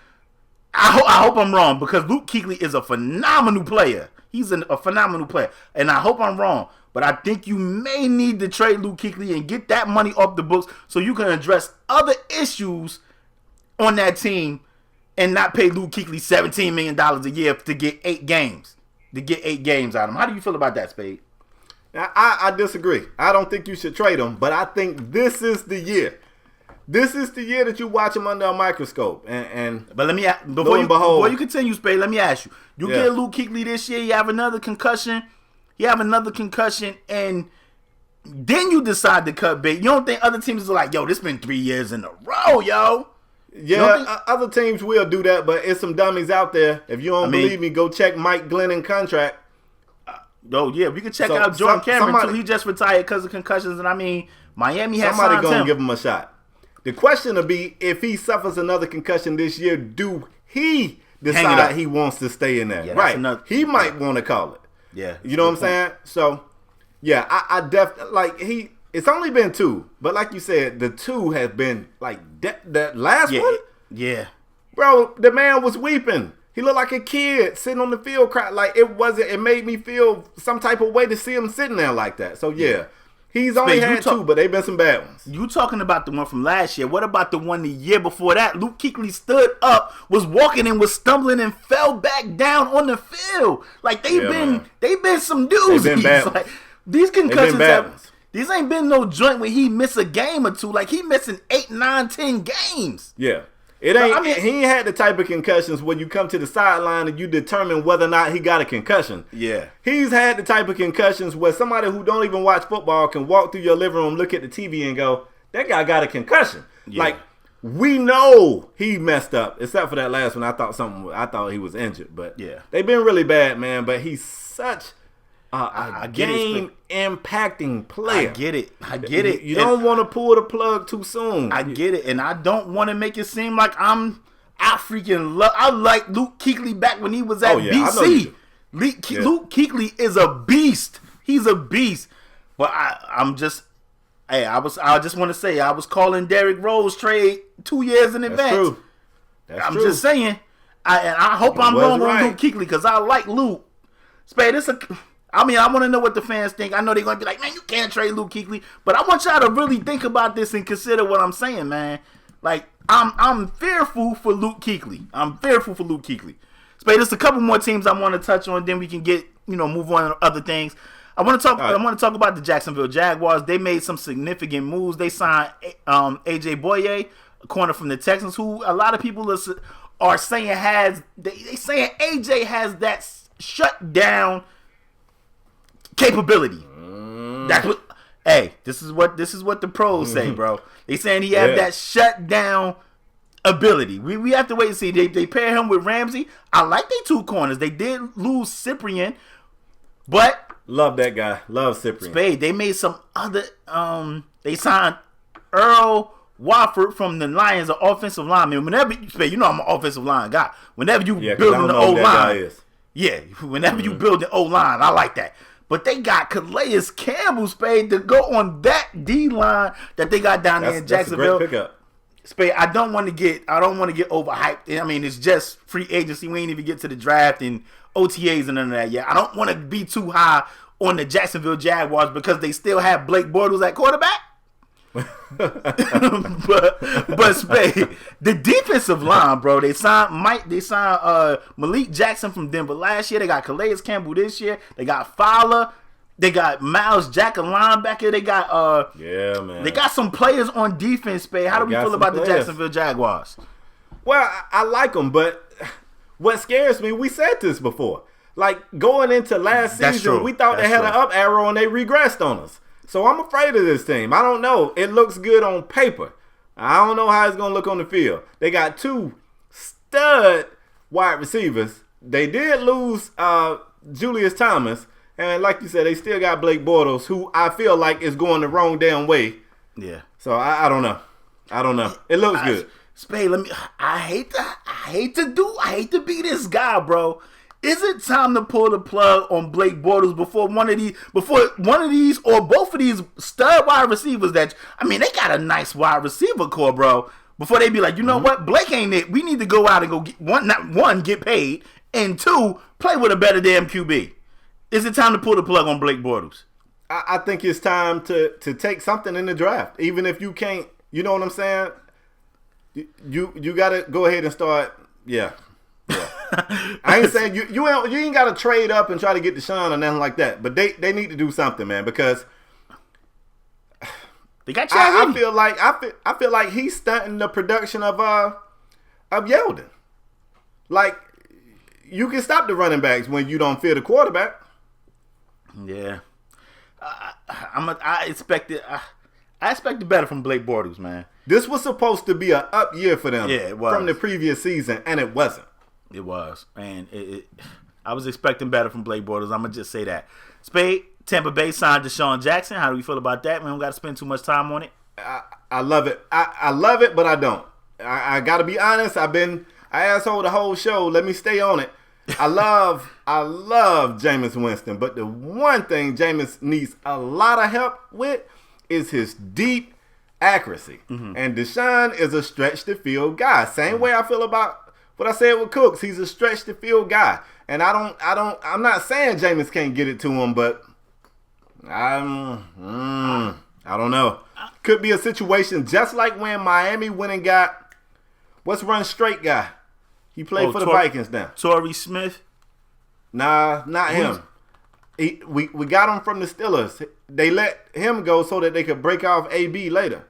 I hope I'm wrong, because Luke Kuechly is a phenomenal player. He's a phenomenal player, and I hope I'm wrong. But I think you may need to trade Luke Kuechly and get that money off the books so you can address other issues on that team and not pay Luke Kuechly $17 million a year to get 8 games. To get 8 games out of him. How do you feel about that, Spade? Now, I disagree. I don't think you should trade him, but I think this is the year. This is the year that you watch him under a microscope. But let me before you continue, Spade, let me ask you. You get Luke Kuechly this year, you have another concussion, and then you decide to cut bait. You don't think other teams are like, yo, this been 3 years in a row, yo? Yeah, other teams will do that, but it's some dummies out there. If you don't believe me, go check Mike Glennon's contract. We can check out Jordan Cameron, too. He just retired because of concussions, and Miami has signed him. Somebody going to give him a shot. The question will be, if he suffers another concussion this year, do he decide he wants to stay in there? Yeah, right. He might want to call it. Yeah. You know what I'm saying? So, yeah, I definitely, it's only been 2, but like you said, the 2 has been, that last one? Yeah. Bro, the man was weeping. He looked like a kid sitting on the field crying. It made me feel some type of way to see him sitting there like that. So, yeah. He's only had 2, but they've been some bad ones. You talking about the one from last year. What about the one the year before that? Luke Kuechly stood up, was walking and was stumbling and fell back down on the field. They've been some doozies. They've been bad. These concussions these ain't been no joint where he miss a game or 2. He missing 8, 9, 10 games. Yeah. It ain't. He ain't had the type of concussions when you come to the sideline and you determine whether or not he got a concussion. Yeah. He's had the type of concussions where somebody who don't even watch football can walk through your living room, look at the TV, and go, "That guy got a concussion." Yeah. We know he messed up, except for that last one. I thought he was injured, but they've been really bad, man. But he's such a game-impacting player. I get it. You don't want to pull the plug too soon. I get it, and I don't want to make it seem like I like Luke Kuechly back when he was at BC. Luke Kuechly is a beast. He's a beast. But I just want to say I was calling Derrick Rose trade 2 years in advance. That's true. Just saying. I hope I'm wrong on Luke Kuechly, because I like Luke. Spade, I want to know what the fans think. I know they're going to be like, man, you can't trade Luke Kuechly. But I want y'all to really think about this and consider what I'm saying, man. I'm fearful for Luke Kuechly. Spade, there's a couple more teams I want to touch on. Then we can move on to other things. I want to talk about the Jacksonville Jaguars. They made some significant moves. They signed AJ Boye, a corner from the Texans, who a lot of people are saying saying AJ has that shut down capability. That's what. Hey, this is what the pros say, bro. They saying he have that shut down ability. We have to wait and see. They pair him with Ramsey. I like they 2 corners. They did lose Cyprien, but love that guy. Love Cyprien. Spade. They made some other. They signed Earl Wofford from the Lions, an offensive lineman. Whenever Spade, I'm an offensive line guy. Whenever you building the O line, whenever you build the O line, I like that. But they got Calais Campbell, Spade, to go on that D line that they got down there in Jacksonville. That's a great pickup. Spade, I don't want to get overhyped. I mean, it's just free agency. We ain't even get to the draft and OTAs and none of that yet. I don't want to be too high on the Jacksonville Jaguars because they still have Blake Bortles at quarterback. but Spade, the defensive line, bro. They signed Malik Jackson from Denver last year. They got Calais Campbell this year. They got Fowler. They got Miles Jack, a linebacker. They got man. They got some players on defense, Spade. How do we feel about the Jacksonville Jaguars? Well, I like them, but what scares me, we said this before. Going into last season, we thought they had an up arrow and they regressed on us. So I'm afraid of this team. I don't know. It looks good on paper. I don't know how it's going to look on the field. They got 2 stud wide receivers. They did lose Julius Thomas. And like you said, they still got Blake Bortles, who I feel like is going the wrong damn way. Yeah. So I don't know. It looks good. Spade, I hate to be this guy, bro. Is it time to pull the plug on Blake Bortles before one of these or both of these stud wide receivers that, I mean, they got a nice wide receiver core, bro. Before they be like, you know what, Blake ain't it. We need to go out and go get one, get paid, and two, play with a better damn QB. Is it time to pull the plug on Blake Bortles? I think it's time to take something in the draft, even if you can't. You know what I'm saying? You gotta go ahead and start. Yeah. I ain't saying you ain't gotta trade up and try to get Deshaun or nothing like that. But they need to do something, man, because they got I feel like he's stunting the production of Yeldon. Like, you can stop the running backs when you don't fear the quarterback. Yeah, I expected better from Blake Bortles, man. This was supposed to be an up year for them. Yeah, it was. From the previous season, and it wasn't. It was, and I was expecting better from Blake Bortles. I'm gonna just say that. Spade, Tampa Bay signed Deshaun Jackson. How do we feel about that? We don't got to spend too much time on it. I love it. I love it, but I don't. I got to be honest. I asshole the whole show. Let me stay on it. I love Jameis Winston, but the one thing Jameis needs a lot of help with is his deep accuracy. Mm-hmm. And Deshaun is a stretch to field guy. Same way I feel about what I said with Cooks. He's a stretch to field guy. And I'm not saying Jameis can't get it to him, but I don't know. Could be a situation just like when Miami went and got what's run straight guy. He played for the Vikings now. Torrey Smith? Nah, not him. We got him from the Steelers. They let him go so that they could break off AB later.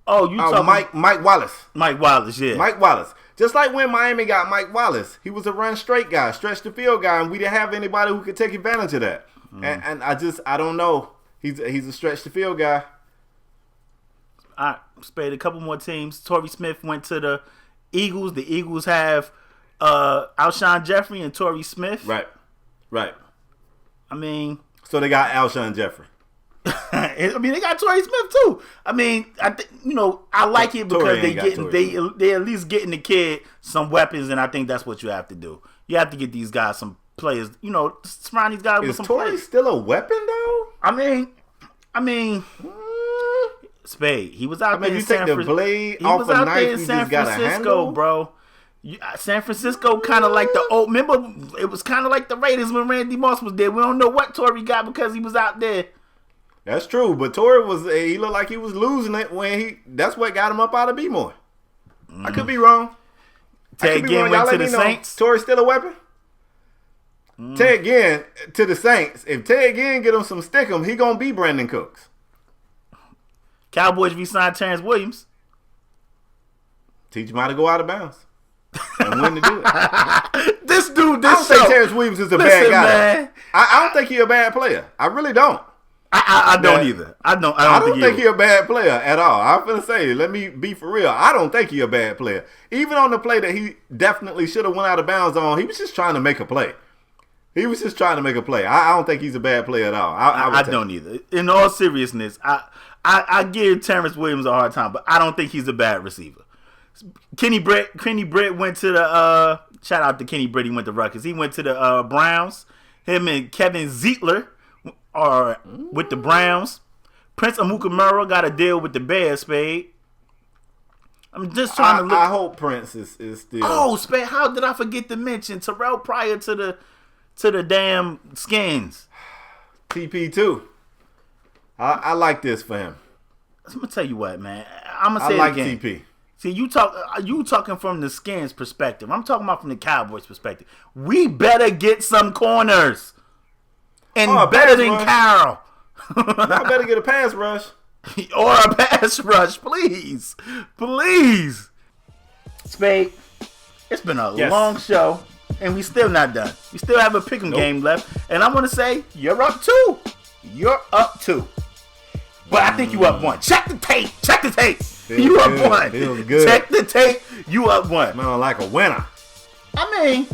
Oh, you talking Mike Wallace. Mike Wallace, yeah. Mike Wallace. Just like when Miami got Mike Wallace. He was a run straight guy, stretch the field guy, and we didn't have anybody who could take advantage of that. And I don't know. He's a stretch the field guy. All right, Spade, a couple more teams. Torrey Smith went to the Eagles. The Eagles have Alshon Jeffrey and Torrey Smith. Right. I mean, so they got Alshon Jeffrey. I mean, they got Torrey Smith too. I mean, I like it because they at least getting the kid some weapons, and I think that's what you have to do. You have to get these guys some players. Surround these guys with some players. Is Torrey still a weapon though? I mean. Spade. He was out there in San Francisco. Blade off a knife, you just got a handle, bro. San Francisco kind of like the old. Remember, it was kind of like the Raiders when Randy Moss was there. We don't know what Torrey got because he was out there. That's true, but Torrey he looked like he was losing it when that's what got him up out of B-More. I could be wrong. Ted Ginn went to the Saints. Torrey's still a weapon. Ted Ginn to the Saints. If Ted Ginn get him some stickum, he gonna be Brandon Cooks. Cowboys re-signed Terrence Williams. Teach him how to go out of bounds and when to do it. I don't think Terrence Williams is a bad guy. Man. I don't think he's a bad player. I really don't. I don't either. I don't think he's a bad player at all. I'm gonna say, let me be for real. I don't think he's a bad player. Even on the play that he definitely should have went out of bounds on, he was just trying to make a play. I don't think he's a bad player at all. I don't either. In all seriousness, I give Terrence Williams a hard time, but I don't think he's a bad receiver. Kenny Britt went to the shout out to Kenny Britt. He went to Rutgers. He went to the Browns. Him and Kevin Zeitler are with the Browns. Prince Amukamara got a deal with the Bears. Spade. I'm just trying to look. I hope Prince is still. Oh, Spade! How did I forget to mention Terrell Pryor to the damn Skins? TP2. I like this for him. I'm gonna tell you what, man. I'm gonna say it again. TP. See, you talking from the Skins perspective. I'm talking about from the Cowboys perspective. We better get some corners, and better than Carroll. I better get a pass rush or a pass rush, please. Spade. It's been a long show, and we still not done. We still have a pick'em game left, and I want to say you're up 2. But I think you up 1. Check the tape. You up 1. Feels good. Check the tape. You up 1. Smell like a winner. I mean,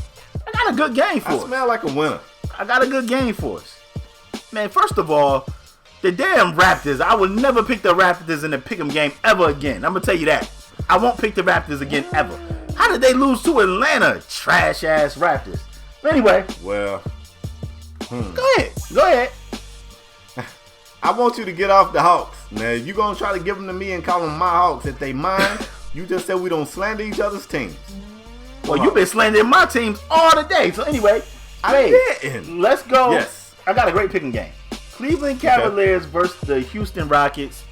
I got a good game for us. I smell like a winner. I got a good game for us. Man, first of all, the damn Raptors. I will never pick the Raptors in the pick'em game ever again. I'm going to tell you that. I won't pick the Raptors again ever. How did they lose to Atlanta? Trash-ass Raptors. Anyway. Well. Go ahead. I want you to get off the Hawks. Now, if you going to try to give them to me and call them my Hawks, if they mine, you just said we don't slander each other's teams. Well, you've been slandering my teams all the day. So anyway, I didn't. Let's go. Yes. I got a great picking game. Cleveland Cavaliers versus the Houston Rockets.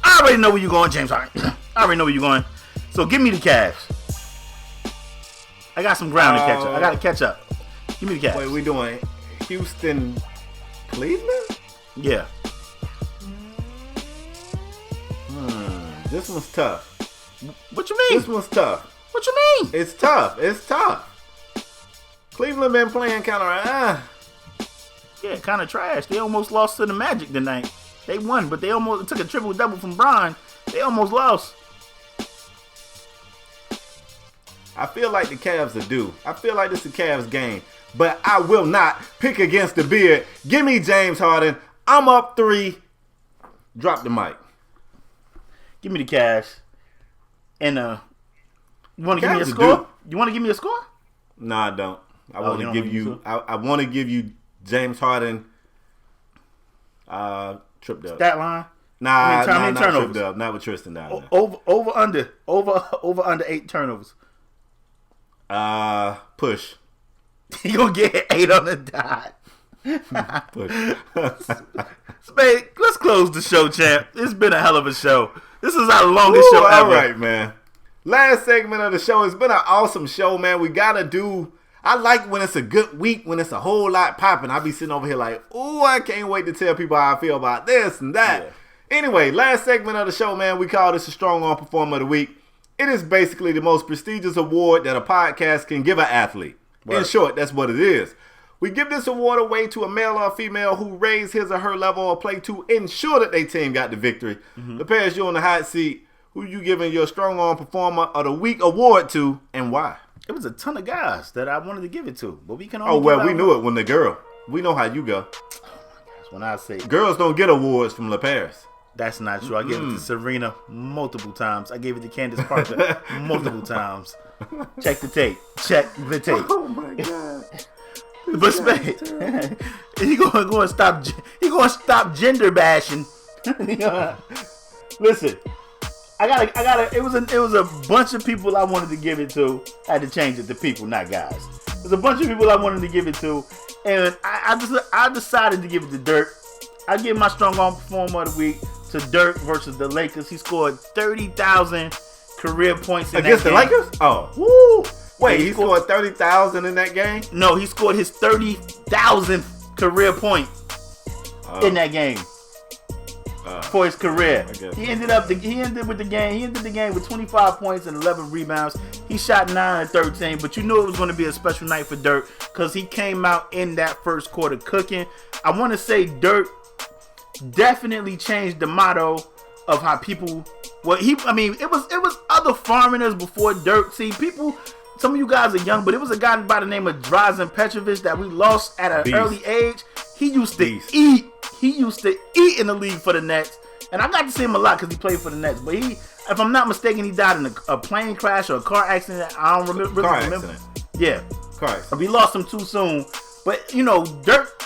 I already know where you're going, James Harden. I already know where you're going. So give me the Cavs. I got some ground to catch up. I got to catch up. Give me the Cavs. Wait, we doing Houston, Cleveland? Yeah. This one's tough. What you mean? This one's tough. What you mean? It's tough. Cleveland been playing kind of Yeah, kind of trash. They almost lost to the Magic tonight. They won, but they almost took a triple-double from Bron. They almost lost. I feel like the Cavs are due. I feel like this is a Cavs game. But I will not pick against the beard. Give me James Harden. I'm up 3. Drop the mic. Give me the Cavs. And you want to give me a score? You want to give me a score? No, I don't. I want to give you. I I want to give you James Harden. Trip dub. Stat line. Nah, not not turnovers. trip dub. Not with Tristan down there. Over under 8 turnovers. Push. You gonna get 8 on the dot. Push. Spade, let's close the show, champ. It's been a hell of a show. This is our longest show ever. All right, man. Last segment of the show. It's been an awesome show, man. We gotta do. I like when it's a good week, when it's a whole lot popping. I be sitting over here like, ooh, I can't wait to tell people how I feel about this and that. Yeah. Anyway, last segment of the show, man. We call this a Strong Arm Performer of the Week. It is basically the most prestigious award that a podcast can give an athlete. Right. In short, that's what it is. We give this award away to a male or a female who raised his or her level of play to ensure that their team got the victory. Leparis, you on the hot seat. Who you giving your Strong Arm Performer of the Week award to, and why? It was a ton of guys that I wanted to give it to, but we can only we knew it when the girl. We know how you go. Oh my gosh, when I say girls don't get awards from Leparis. That's not true. I gave it to Serena multiple times. I gave it to Candace Parker multiple times. Check the tape. Oh my god. But Spade, he gonna stop gender bashing. Listen, I gotta. It was a bunch of people I wanted to give it to. I had to change it to people, not guys. There's a bunch of people I wanted to give it to, and I decided to give it to Dirk. I give my Strong Arm Performer of the Week to Dirk versus the Lakers. He scored 30,000 career points against the Lakers. Oh, woo! Wait, he scored 30,000 in that game? No, he scored his 30,000th career point in that game for his career. He ended the game with 25 points and 11 rebounds. He shot 9 and 13, but you knew it was going to be a special night for Dirk because he came out in that first quarter cooking. I want to say Dirk definitely changed the motto of how people. Well, it was other foreigners before Dirk. See, people. Some of you guys are young, but it was a guy by the name of Drazen Petrovic that we lost at an early age. He used to eat. He used to eat in the league for the Nets. And I got to see him a lot because he played for the Nets. But if I'm not mistaken, he died in a plane crash or a car accident. I don't remember. Yeah. Car accident. We lost him too soon. But, Dirk,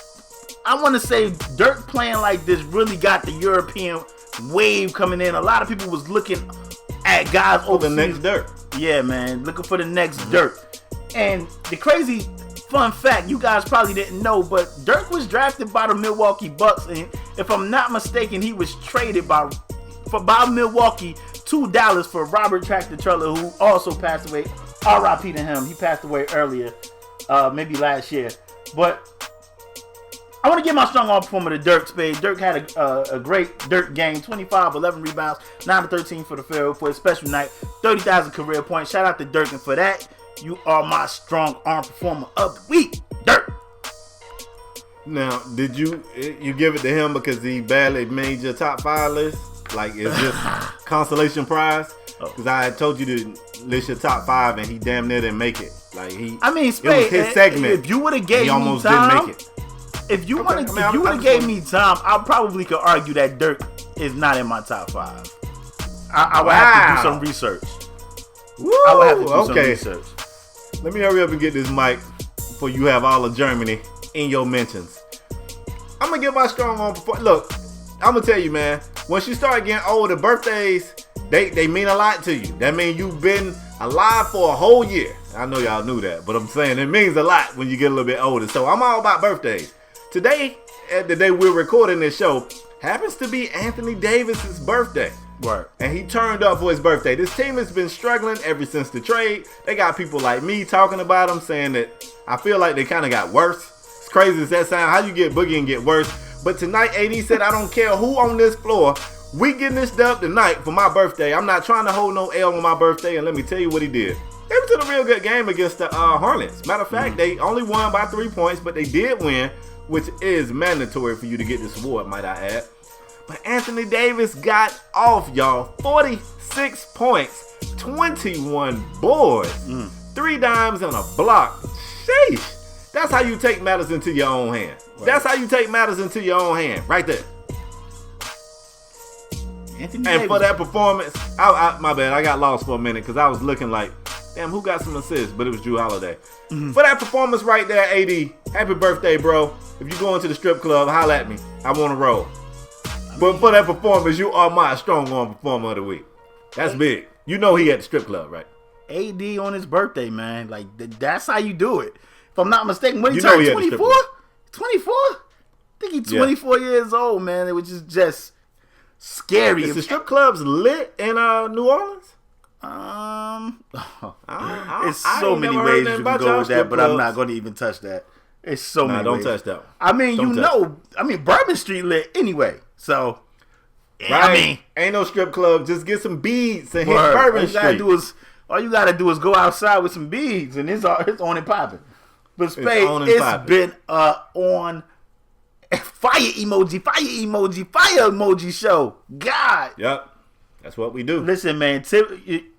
I want to say Dirk playing like this really got the European wave coming in. A lot of people was looking at guys over the next Dirk. Yeah, man, looking for the next Dirk. And the crazy fun fact, you guys probably didn't know, but Dirk was drafted by the Milwaukee Bucks, and if I'm not mistaken, he was traded by Milwaukee to Dallas for Robert Tractor-Trella, who also passed away. R.I.P. to him. He passed away earlier, maybe last year. But I want to give my Strong Arm Performer to Dirk. Spade. Dirk had a great Dirk game. 25, 11 rebounds, 9 to 13 for the field for a special night. 30,000 career points. Shout out to Dirk. And for that, you are my Strong Arm Performer of the Week, Dirk. Now, did you give it to him because he badly made your top 5 list? Like, is this consolation prize? Because I had told you to list your top 5 and he damn near didn't make it. Like Spade, it was his segment. If you would have gave he almost me time, didn't make it. If you would have gave me time, I probably could argue that Dirk is not in my top 5. I would have to do some research. Woo, I would have to do some research. Let me hurry up and get this mic for you have all of Germany in your mentions. I'm going to get my strong arm before. Look, I'm going to tell you, man, once you start getting older, birthdays, they mean a lot to you. That means you've been alive for a whole year. I know y'all knew that, but I'm saying it means a lot when you get a little bit older. So I'm all about birthdays. Today, the day we're recording this show, happens to be Anthony Davis's birthday. Right. And he turned up for his birthday. This team has been struggling ever since the trade. They got people like me talking about them, saying that I feel like they kind of got worse. As crazy as that sound, how you get boogie and get worse. But tonight, AD said, I don't care who on this floor. We getting this dub tonight for my birthday. I'm not trying to hold no L on my birthday. And let me tell you what he did. They went to the real good game against the Hornets. Matter of fact, they only won by 3 points, but they did win, which is mandatory for you to get this award, might I add. But Anthony Davis got off, y'all. 46 points, 21 boards, 3 dimes and a block. Sheesh. That's how you take matters into your own hand. Right. That's how you take matters into your own hand. Right there. Anthony and Davis. For that performance, my bad, I got lost for a minute because I was looking like, damn, who got some assists? But it was Drew Holiday. Mm-hmm. For that performance right there, AD, happy birthday, bro. If you go into the strip club, holla at me. I want to roll. But for that performance, you are my strong arm performer of the week. That's big. You know he at the strip club, right? AD on his birthday, man. Like, that's how you do it. If I'm not mistaken, what he you know turned, he 24? 24? I think he's 24 years old, man, which is just scary. Is the strip clubs lit in New Orleans? It's so many ways you can go with that, but I'm not going to even touch that. It's so many don't ways. Touch that one. I mean, Bourbon Street lit anyway, so. Right. I mean, ain't no strip club. Just get some beads and hit Bourbon Street. All you gotta do is go outside with some beads, and it's on and popping. But Spade, it's been on fire emoji show. God. Yep. That's what we do. Listen, man.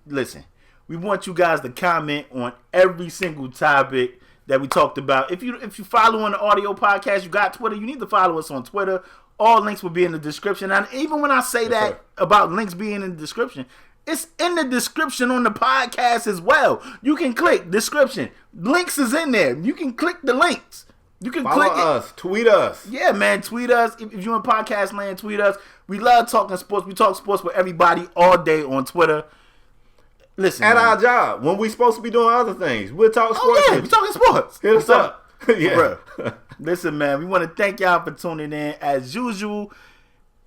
Listen. We want you guys to comment on every single topic that we talked about. If you follow on the audio podcast, you got Twitter. You need to follow us on Twitter. All links will be in the description. And even when I say that about links being in the description, it's in the description on the podcast as well. You can click description. Links is in there. You can click the links. You can follow click us. Tweet us. Yeah, man. Tweet us. If you're in podcast land, tweet us. We love talking sports. We talk sports with everybody all day on Twitter. Listen, at our job, when we supposed to be doing other things, we'll talk sports. Oh, yeah, we're talking sports. Hit us up. Yeah. Listen, man, we want to thank y'all for tuning in. As usual,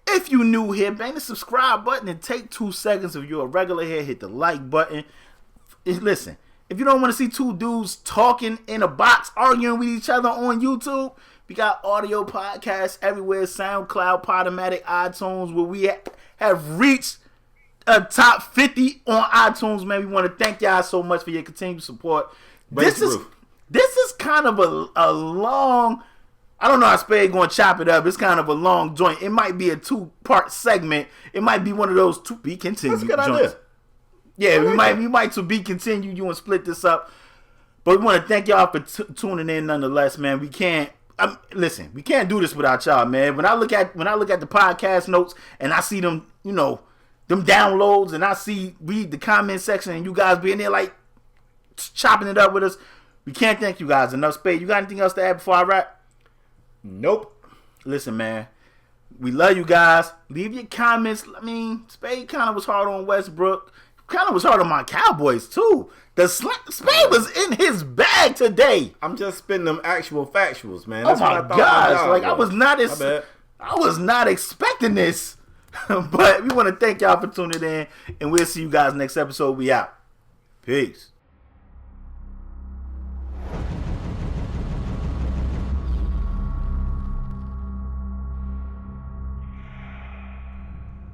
if you new here, bang the subscribe button and take 2 seconds. If you're a regular here, hit the like button. Listen, if you don't want to see two dudes talking in a box, arguing with each other on YouTube, we got audio podcasts everywhere. SoundCloud, UPodOmatic, iTunes, where we have reached a top 50 on iTunes, man. We want to thank y'all so much for your continued support. This is kind of a long, I don't know how Spade going to chop it up. It's kind of a long joint. It might be a 2-part segment. It might be one of those to be continued. That's a good joints. idea. Yeah, we might to be continued. You want to split this up. But we want to thank y'all for tuning in nonetheless, man. We can't do this without y'all, man. When I look at the podcast notes and I see them, them downloads, and I read the comment section and you guys being there like chopping it up with us, we can't thank you guys enough. Spade, you got anything else to add before I wrap? Nope. Listen, man, we love you guys. Leave your comments. I mean, Spade kind of was hard on Westbrook. Kind of was hard on my Cowboys too. Spade was in his bag today. I'm just spitting them actual factuals, man. That's my gosh! Like I was not expecting this. But we want to thank y'all for tuning in, and we'll see you guys next episode. We out. Peace.